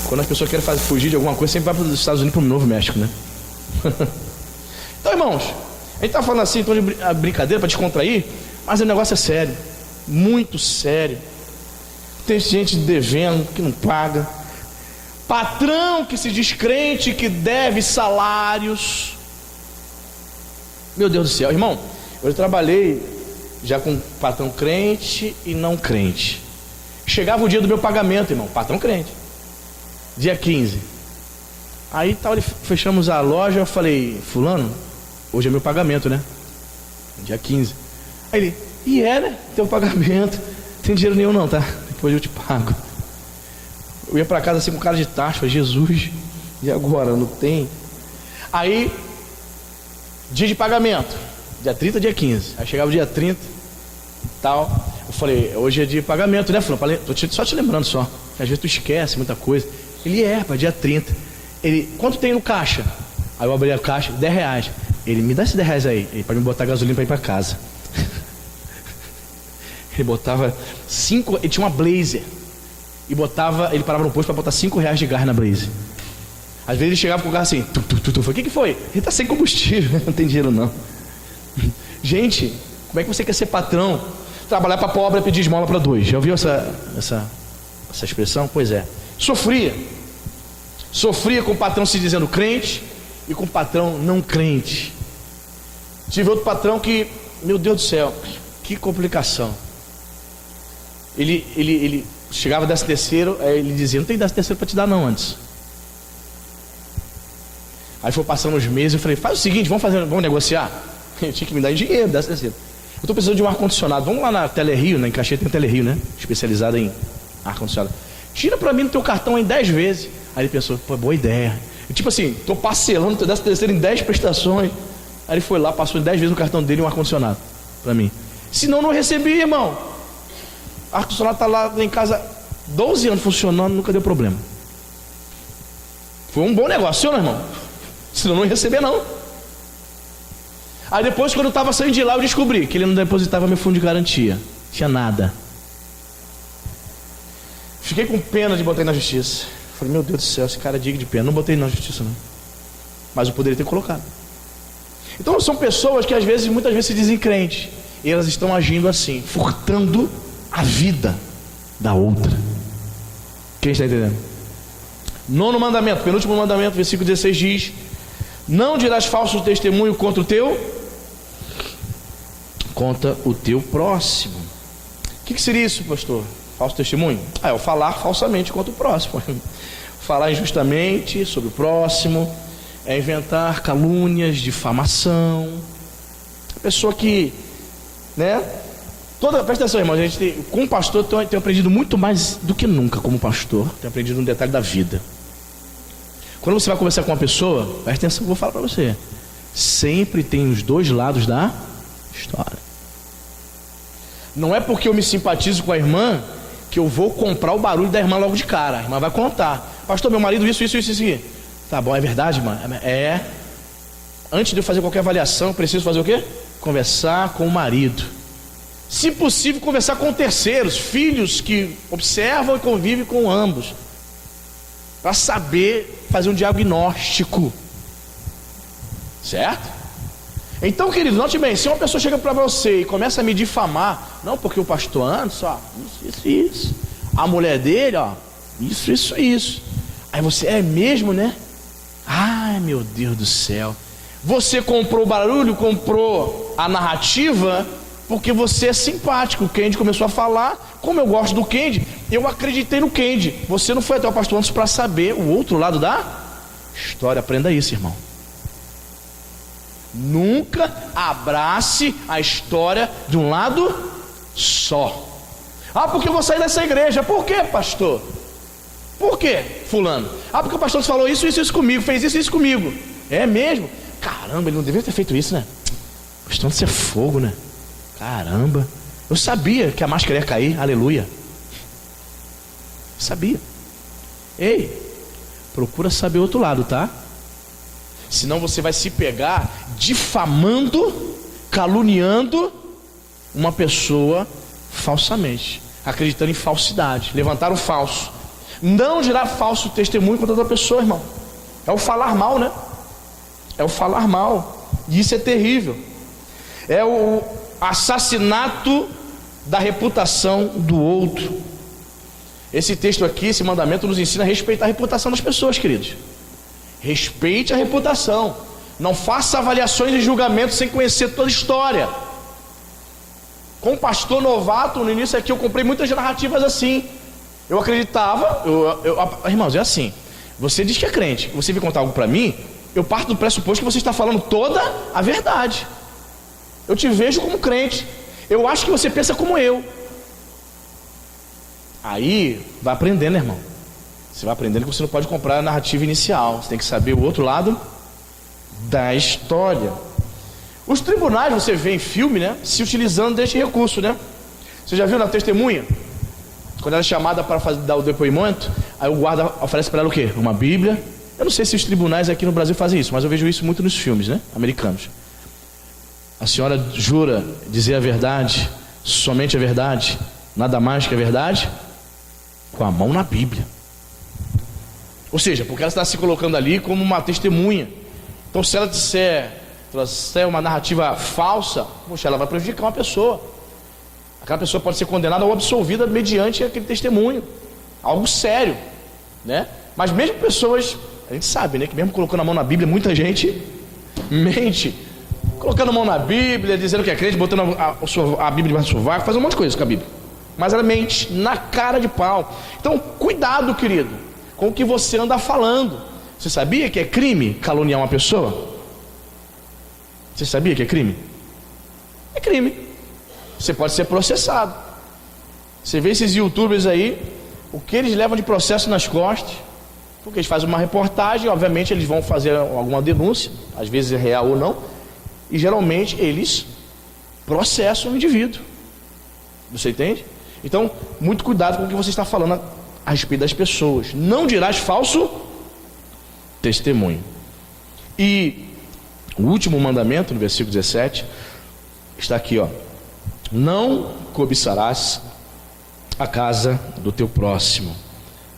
Quando as pessoas querem fugir de alguma coisa, sempre vai para os Estados Unidos, para o Novo México, né? Então, irmãos, a gente está falando assim, então, de brincadeira, para descontrair, mas o negócio é sério. Muito sério. Tem gente devendo, que não paga. Patrão que se diz crente, que deve salários. Meu Deus do céu, irmão, eu trabalhei já com patrão crente e não crente. Chegava o dia do meu pagamento, irmão, patrão crente, dia 15. Aí tal, fechamos a loja, eu falei: fulano, hoje é meu pagamento, né? Dia 15. Aí ele: né? Teu pagamento. Não tem dinheiro nenhum não, tá? Depois eu te pago. Eu ia para casa assim com cara de taxa, falei: Jesus, e agora? Não tem? Aí, dia de pagamento, dia 30, dia 15. Aí chegava o dia 30 e tal. Eu falei: hoje é dia de pagamento, né? Falei: tô só te lembrando só, que às vezes tu esquece muita coisa. Ele: para dia 30. Ele: quanto tem no caixa? Aí eu abri a caixa: R$10. Ele: me dá esses R$10 aí. Ele: para me botar gasolina para ir para casa. Ele botava 5, ele tinha uma Blazer. E botava, ele parava no posto para botar R$5 de gás na Blazer. Às vezes ele chegava com o carro assim, eu falei, o que foi? Ele está sem combustível, não tem dinheiro não. Gente, como é que você quer ser patrão? Trabalhar para pobre é pedir esmola para dois. Já ouviu essa expressão? Pois é. Sofria com o patrão se dizendo crente e com o patrão não crente. Tive outro patrão que, meu Deus do céu, que complicação. Ele chegava 13º, aí ele dizia, não tem 13º para te dar não antes. Aí foi passando os meses, eu falei, faz o seguinte, vamos negociar. Ele tinha que me dar dinheiro, 13º. Eu estou precisando de um ar-condicionado, vamos lá na Telerio, em Caxias tem a Telerio, né? Especializada em ar-condicionado. Tira para mim no teu cartão em 10 vezes. Aí ele pensou, pô, boa ideia. Eu, tipo assim, estou parcelando o 13º em 10 prestações. Aí ele foi lá, passou em 10 vezes no cartão dele um ar-condicionado para mim. Senão não recebi, irmão. O ar-condicionado está lá em casa 12 anos funcionando, nunca deu problema. Foi um bom negócio, né, irmão? Senão não ia receber não. Aí depois, quando eu estava saindo de lá, eu descobri que ele não depositava meu fundo de garantia. Tinha nada. Fiquei com pena de botar ele na justiça. Falei, meu Deus do céu, esse cara é digno de pena. Não botei ele na justiça não. Mas eu poderia ter colocado. Então são pessoas que muitas vezes se dizem crentes. E elas estão agindo assim, furtando a vida da outra. Quem está entendendo? 9º mandamento, penúltimo mandamento, versículo 16 diz: não dirás falso testemunho contra o teu próximo. O que seria isso, pastor? Falso testemunho? É o falar falsamente contra o próximo. Falar injustamente sobre o próximo, é inventar calúnias, difamação. A pessoa que, né? Presta atenção, irmão, com o pastor eu tenho aprendido muito mais do que nunca como pastor. Tenho aprendido um detalhe da vida. Quando você vai conversar com uma pessoa, presta atenção que eu vou falar para você. Sempre tem os dois lados da história. Não é porque eu me simpatizo com a irmã que eu vou comprar o barulho da irmã logo de cara. A irmã vai contar: pastor, meu marido isso. Tá bom, é verdade, irmã? É. Antes de eu fazer qualquer avaliação, eu preciso fazer o quê? Conversar com o marido. Se possível, conversar com terceiros, filhos que observam e convivem com ambos, para saber fazer um diagnóstico. Certo? Então, querido, note bem, se uma pessoa chega para você e começa a me difamar, não, porque o pastor Anderson, ó, isso. A mulher dele, ó, isso. Aí você, é mesmo, né? Ai, meu Deus do céu. Você comprou o barulho, comprou a narrativa, porque você é simpático. O Kendi começou a falar, como eu gosto do Kendi, eu acreditei no Kendi. Você não foi até o pastor Anderson para saber o outro lado da história. Aprenda isso, irmão. Nunca abrace a história de um lado só. Ah, porque eu vou sair dessa igreja. Por quê, pastor? Por quê, fulano? Ah, porque o pastor falou isso comigo, fez isso comigo. É mesmo? Caramba, ele não deveria ter feito isso, né? Pastor, isso é fogo, né? Caramba, eu sabia que a máscara ia cair, aleluia. Sabia. Ei, procura saber o outro lado, tá? Senão você vai se pegar difamando, caluniando uma pessoa falsamente, acreditando em falsidade, levantar o falso. Não dirá falso testemunho contra outra pessoa, irmão. É o falar mal, né? É o falar mal. E isso é terrível. É o assassinato da reputação do outro. Esse texto aqui, esse mandamento nos ensina a respeitar a reputação das pessoas, queridos. Respeite a reputação. Não faça avaliações e julgamentos sem conhecer toda a história. Com o pastor novato, no início aqui eu comprei muitas narrativas assim. Eu acreditava, irmãos, é assim. Você diz que é crente, você vem contar algo para mim, eu parto do pressuposto que você está falando toda a verdade. Eu te vejo como crente. Eu acho que você pensa como eu. Aí, vai aprendendo, irmão. Você vai aprendendo que você não pode comprar a narrativa inicial. Você tem que saber o outro lado da história. Os tribunais, você vê em filme, né? Se utilizando deste recurso, né? Você já viu na testemunha? Quando ela é chamada para dar o depoimento, aí o guarda oferece para ela o quê? Uma Bíblia. Eu não sei se os tribunais aqui no Brasil fazem isso, mas eu vejo isso muito nos filmes, né? Americanos. A senhora jura dizer a verdade, somente a verdade, nada mais que a verdade? Com a mão na Bíblia. Ou seja, porque ela está se colocando ali como uma testemunha. Então, se ela trouxer uma narrativa falsa, poxa, ela vai prejudicar uma pessoa. Aquela pessoa pode ser condenada ou absolvida mediante aquele testemunho. Algo sério, né? Mas mesmo pessoas, a gente sabe, né, que mesmo colocando a mão na Bíblia, muita gente mente. Colocando a mão na Bíblia, dizendo que é crente, botando a Bíblia debaixo do sovaco, faz um monte de coisa com a Bíblia. Mas ela mente na cara de pau. Então, cuidado, querido, com o que você anda falando. Você sabia que é crime caluniar uma pessoa? Você sabia que é crime? É crime. Você pode ser processado. Você vê esses youtubers aí, o que eles levam de processo nas costas, porque eles fazem uma reportagem, obviamente eles vão fazer alguma denúncia, às vezes é real ou não, e geralmente eles processam o indivíduo. Você entende? Então, muito cuidado com o que você está falando a respeito das pessoas. Não dirás falso testemunho. E o último mandamento, no versículo 17, está aqui, ó: não cobiçarás a casa do teu próximo,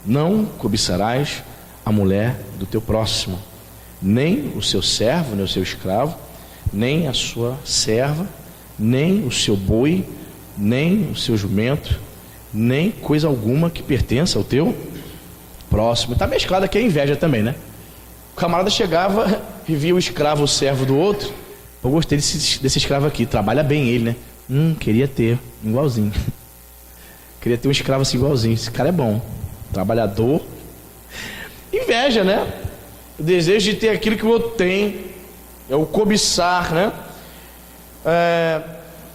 não cobiçarás a mulher do teu próximo, nem o seu servo, nem o seu escravo, nem a sua serva, nem o seu boi, nem o seu jumento, nem coisa alguma que pertença ao teu próximo. Está mesclado aqui a inveja também, né? O camarada chegava e via o escravo, o servo do outro. Eu gostei desse escravo aqui, trabalha bem ele, né? Queria ter, igualzinho. Queria ter um escravo assim igualzinho. Esse cara é bom, trabalhador. Inveja, né? O desejo de ter aquilo que o outro tem, é o cobiçar, né?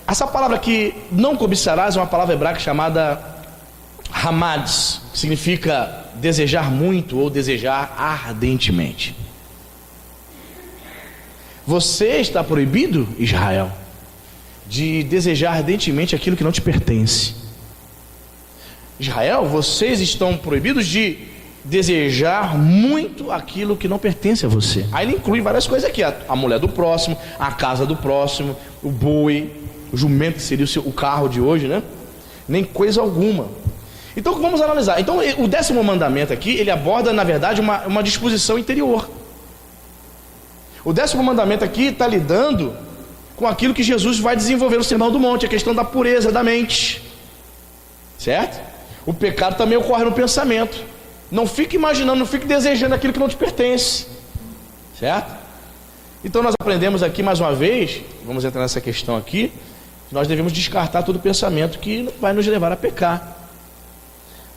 Essa palavra aqui, não cobiçarás, é uma palavra hebraica chamada hamads, que significa desejar muito ou desejar ardentemente. Você está proibido, Israel, de desejar ardentemente aquilo que não te pertence. Israel, vocês estão proibidos de desejar muito aquilo que não pertence a você. Aí ele inclui várias coisas aqui: a mulher do próximo, a casa do próximo, o boi, o jumento, que seria o carro de hoje, né? Nem coisa alguma. Então vamos analisar. Então o 10º mandamento aqui, ele aborda na verdade uma disposição interior. O 10º mandamento aqui está lidando com aquilo que Jesus vai desenvolver no Sermão do Monte, a questão da pureza da mente, certo? O pecado também ocorre no pensamento. Não fique imaginando, não fique desejando aquilo que não te pertence, certo? Então nós aprendemos aqui mais uma vez, vamos entrar nessa questão aqui, que nós devemos descartar todo pensamento que vai nos levar a pecar.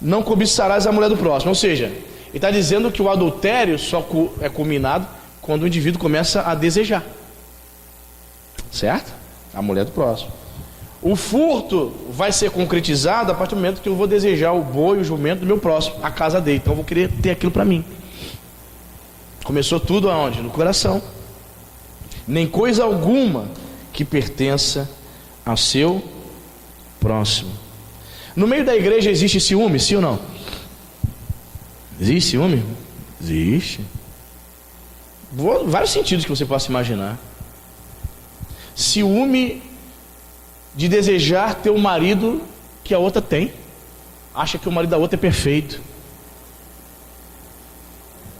Não cobiçarás a mulher do próximo. Ou seja, ele está dizendo que o adultério só é culminado quando o indivíduo começa a desejar, certo? A mulher do próximo. O furto vai ser concretizado a partir do momento que eu vou desejar o boi, o jumento do meu próximo, a casa dele. Então eu vou querer ter aquilo para mim. Começou tudo aonde? No coração. Nem coisa alguma que pertença ao seu próximo. No meio da igreja existe ciúme, sim ou não? Existe ciúme? Existe. Vários sentidos que você possa imaginar. Ciúme de desejar ter um marido que a outra tem. Acha que o marido da outra é perfeito.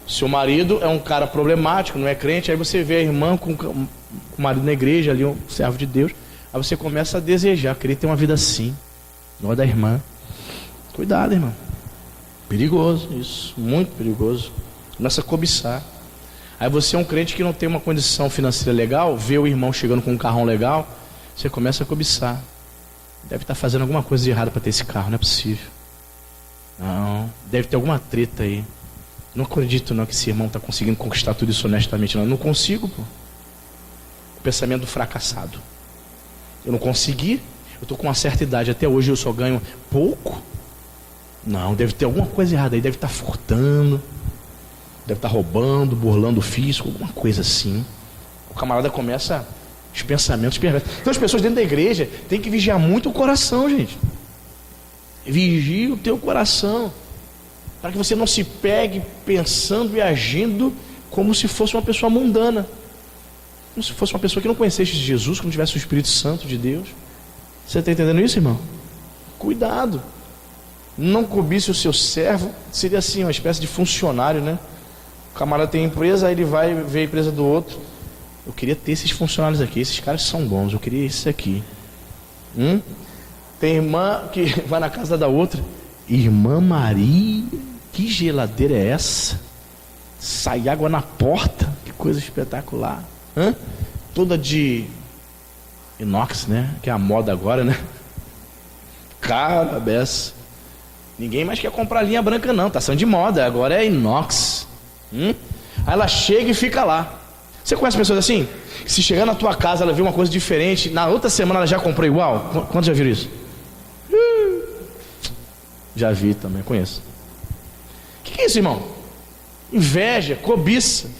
Seu marido é um cara problemático, não é crente. Aí você vê a irmã com o marido na igreja, ali um servo de Deus. Aí você começa a desejar, querer ter uma vida assim, igual a da irmã. Cuidado, irmão. Perigoso isso, muito perigoso. Começa a cobiçar. Aí você é um crente que não tem uma condição financeira legal, vê o irmão chegando com um carrão legal, você começa a cobiçar. Deve estar fazendo alguma coisa de errado para ter esse carro, não é possível. Não, deve ter alguma treta aí. Não acredito não que esse irmão está conseguindo conquistar tudo isso honestamente. Não consigo, pô. O pensamento do fracassado. Eu não consegui. Eu estou com uma certa idade, até hoje eu só ganho pouco. Não, deve ter alguma coisa errada aí. Deve estar furtando, deve estar roubando, burlando o fisco, alguma coisa assim. O camarada começa os pensamentos perversos. Então as pessoas dentro da igreja têm que vigiar muito o coração, gente. Vigie o teu coração, para que você não se pegue pensando e agindo como se fosse uma pessoa mundana, como se fosse uma pessoa que não conhecesse Jesus, que não tivesse o Espírito Santo de Deus. Você está entendendo isso, irmão? Cuidado. Não cobice o seu servo. Seria assim, uma espécie de funcionário, né? O camarada tem empresa, aí ele vai ver a empresa do outro. Eu queria ter esses funcionários aqui, esses caras são bons, eu queria esse aqui. Tem irmã que vai na casa da outra. Irmã Maria, que geladeira é essa? Sai água na porta, que coisa espetacular. Toda de inox, né? Que é a moda agora, né? Cara, beça. Ninguém mais quer comprar linha branca não, tá sendo de moda, agora é inox. Aí ela chega e fica lá. Você conhece pessoas assim? Que se chegar na tua casa ela vê uma coisa diferente, na outra semana ela já comprou igual? Quantos já viram isso? Já vi também, conheço. O que é isso, irmão? Inveja, cobiça.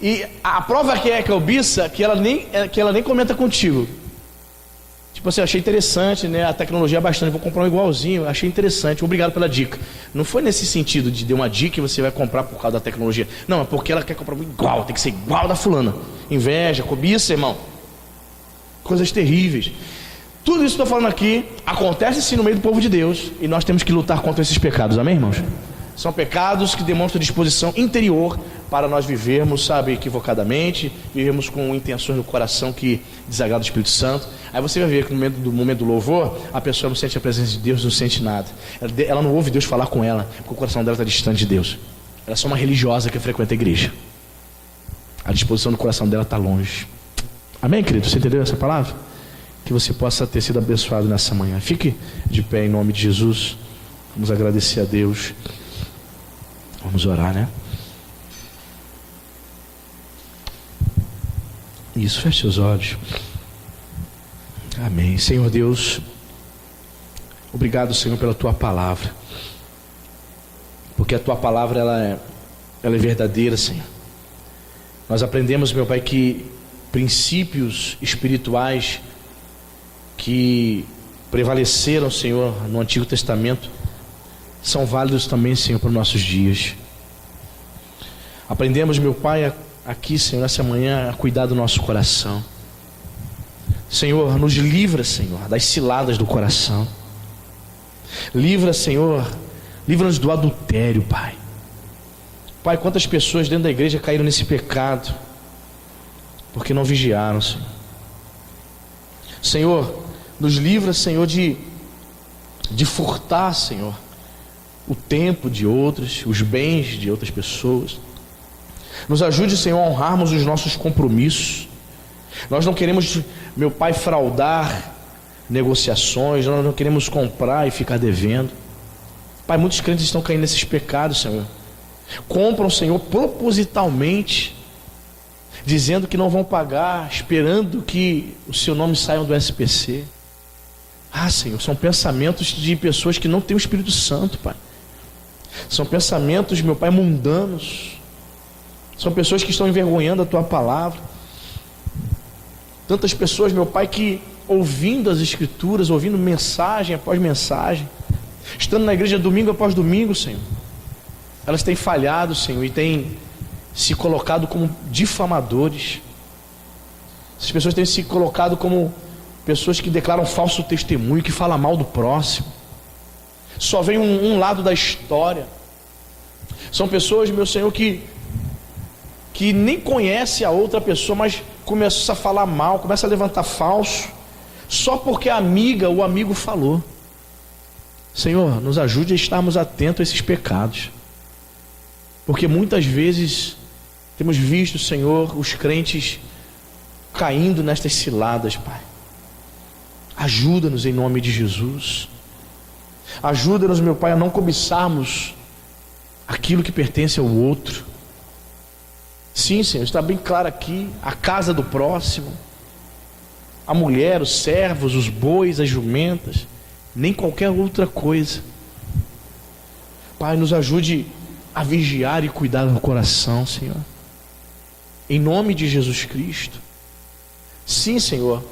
E a prova que é cobiça, que ela nem comenta contigo. Tipo assim, achei interessante, né? A tecnologia é bastante, vou comprar um igualzinho, achei interessante, obrigado pela dica. Não foi nesse sentido de dar uma dica e você vai comprar por causa da tecnologia. Não, é porque ela quer comprar igual, tem que ser igual da fulana. Inveja, cobiça, irmão. Coisas terríveis. Tudo isso que estou falando aqui acontece sim no meio do povo de Deus, e nós temos que lutar contra esses pecados, amém, irmãos? São pecados que demonstram disposição interior para nós vivermos, sabe, equivocadamente, vivermos com intenções no coração que desagradam o Espírito Santo. Aí você vai ver que no momento do louvor, a pessoa não sente a presença de Deus, não sente nada. Ela não ouve Deus falar com ela, porque o coração dela está distante de Deus. Ela é só uma religiosa que frequenta a igreja. A disposição do coração dela está longe. Amém, querido? Você entendeu essa palavra? Que você possa ter sido abençoado nessa manhã. Fique de pé em nome de Jesus. Vamos agradecer a Deus. Vamos orar, né? Isso, feche seus olhos. Amém. Senhor Deus, obrigado, Senhor, pela Tua palavra. Porque a Tua palavra, ela é verdadeira, Senhor. Nós aprendemos, meu Pai, que princípios espirituais que prevaleceram, Senhor, no Antigo Testamento, são válidos também, Senhor, para os nossos dias. Aprendemos, meu Pai, aqui, Senhor, nessa manhã, a cuidar do nosso coração. Senhor, nos livra, Senhor, das ciladas do coração. Livra, Senhor, livra-nos do adultério, Pai. Pai, quantas pessoas dentro da igreja caíram nesse pecado, porque não vigiaram, Senhor. Senhor, nos livra, Senhor, de furtar, Senhor, o tempo de outros, os bens de outras pessoas. Nos ajude, Senhor, a honrarmos os nossos compromissos. Nós não queremos, meu Pai, fraudar negociações. Nós não queremos comprar e ficar devendo. Pai, muitos crentes estão caindo nesses pecados, Senhor. Compram, Senhor, propositalmente, dizendo que não vão pagar, esperando que o seu nome saia do SPC. Senhor, são pensamentos de pessoas que não têm o Espírito Santo, Pai. São pensamentos, meu Pai, mundanos. São pessoas que estão envergonhando a Tua palavra. Tantas pessoas, meu Pai, que ouvindo as Escrituras, ouvindo mensagem após mensagem, estando na igreja domingo após domingo, Senhor, elas têm falhado, Senhor, e têm se colocado como difamadores. Essas pessoas têm se colocado como pessoas que declaram falso testemunho, que falam mal do próximo. Só vem um lado da história. São pessoas, meu Senhor, que nem conhece a outra pessoa, mas começa a falar mal, começa a levantar falso, só porque a amiga ou o amigo falou. Senhor, nos ajude a estarmos atentos a esses pecados, porque muitas vezes temos visto, Senhor, os crentes caindo nestas ciladas, Pai. Ajuda-nos em nome de Jesus. Ajuda-nos, meu Pai, a não cobiçarmos aquilo que pertence ao outro. Sim, Senhor, está bem claro aqui: a casa do próximo, a mulher, os servos, os bois, as jumentas, nem qualquer outra coisa. Pai, nos ajude a vigiar e cuidar do coração, Senhor, em nome de Jesus Cristo. Sim, Senhor,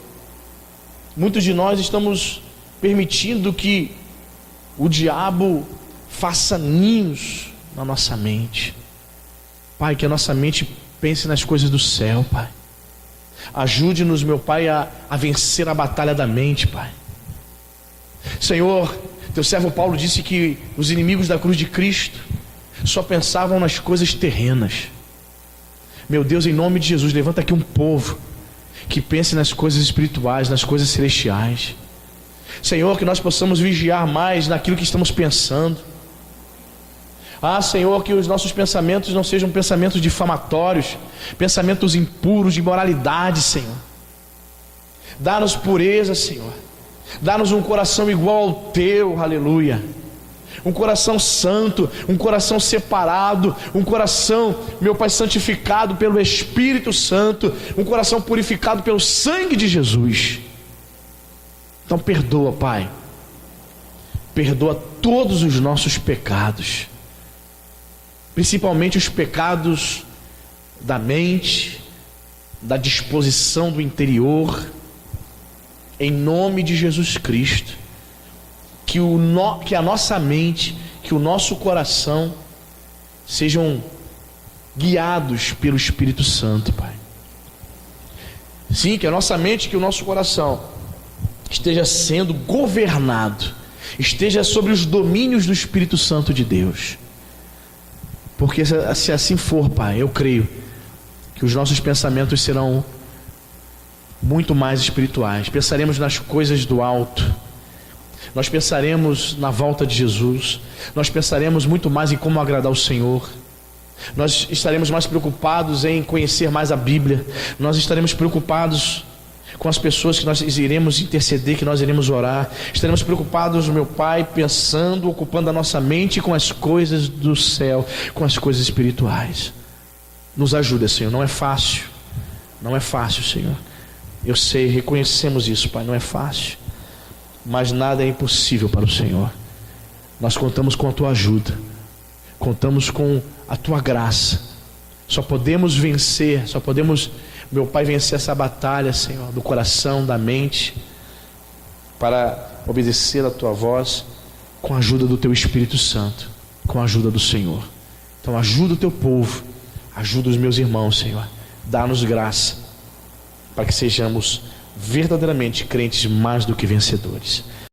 muitos de nós estamos permitindo que o diabo faça ninhos na nossa mente. Pai, que a nossa mente pense nas coisas do céu, Pai. Ajude-nos, meu Pai, a vencer a batalha da mente, Pai. Senhor, Teu servo Paulo disse que os inimigos da cruz de Cristo só pensavam nas coisas terrenas. Meu Deus, em nome de Jesus, levanta aqui um povo que pense nas coisas espirituais, nas coisas celestiais. Senhor, que nós possamos vigiar mais naquilo que estamos pensando. Senhor, que os nossos pensamentos não sejam pensamentos difamatórios, pensamentos impuros, de imoralidade, Senhor. Dá-nos pureza, Senhor. Dá-nos um coração igual ao Teu, aleluia. Um coração santo, um coração separado, um coração, meu Pai, santificado pelo Espírito Santo, um coração purificado pelo sangue de Jesus. Então perdoa, Pai. Perdoa todos os nossos pecados, principalmente os pecados da mente, da disposição do interior, em nome de Jesus Cristo. Que a nossa mente, que o nosso coração sejam guiados pelo Espírito Santo, Pai. Sim, que a nossa mente, que o nosso coração esteja sendo governado, esteja sobre os domínios do Espírito Santo de Deus. Porque se assim for, Pai, eu creio que os nossos pensamentos serão muito mais espirituais. Pensaremos nas coisas do alto. Nós pensaremos na volta de Jesus. Nós pensaremos muito mais em como agradar o Senhor. Nós estaremos mais preocupados em conhecer mais a Bíblia. Nós estaremos preocupados com as pessoas que nós iremos interceder, que nós iremos orar. Estaremos preocupados, meu Pai, pensando, ocupando a nossa mente com as coisas do céu, com as coisas espirituais. Nos ajuda, Senhor. Não é fácil. Não é fácil, Senhor. Eu sei, reconhecemos isso, Pai. Não é fácil. Mas nada é impossível para o Senhor. Nós contamos com a Tua ajuda, contamos com a Tua graça. Só podemos vencer, só podemos, meu Pai, vencer essa batalha, Senhor, do coração, da mente, para obedecer a Tua voz, com a ajuda do Teu Espírito Santo, com a ajuda do Senhor. Então ajuda o Teu povo, ajuda os meus irmãos, Senhor. Dá-nos graça, para que sejamos verdadeiramente crentes mais do que vencedores.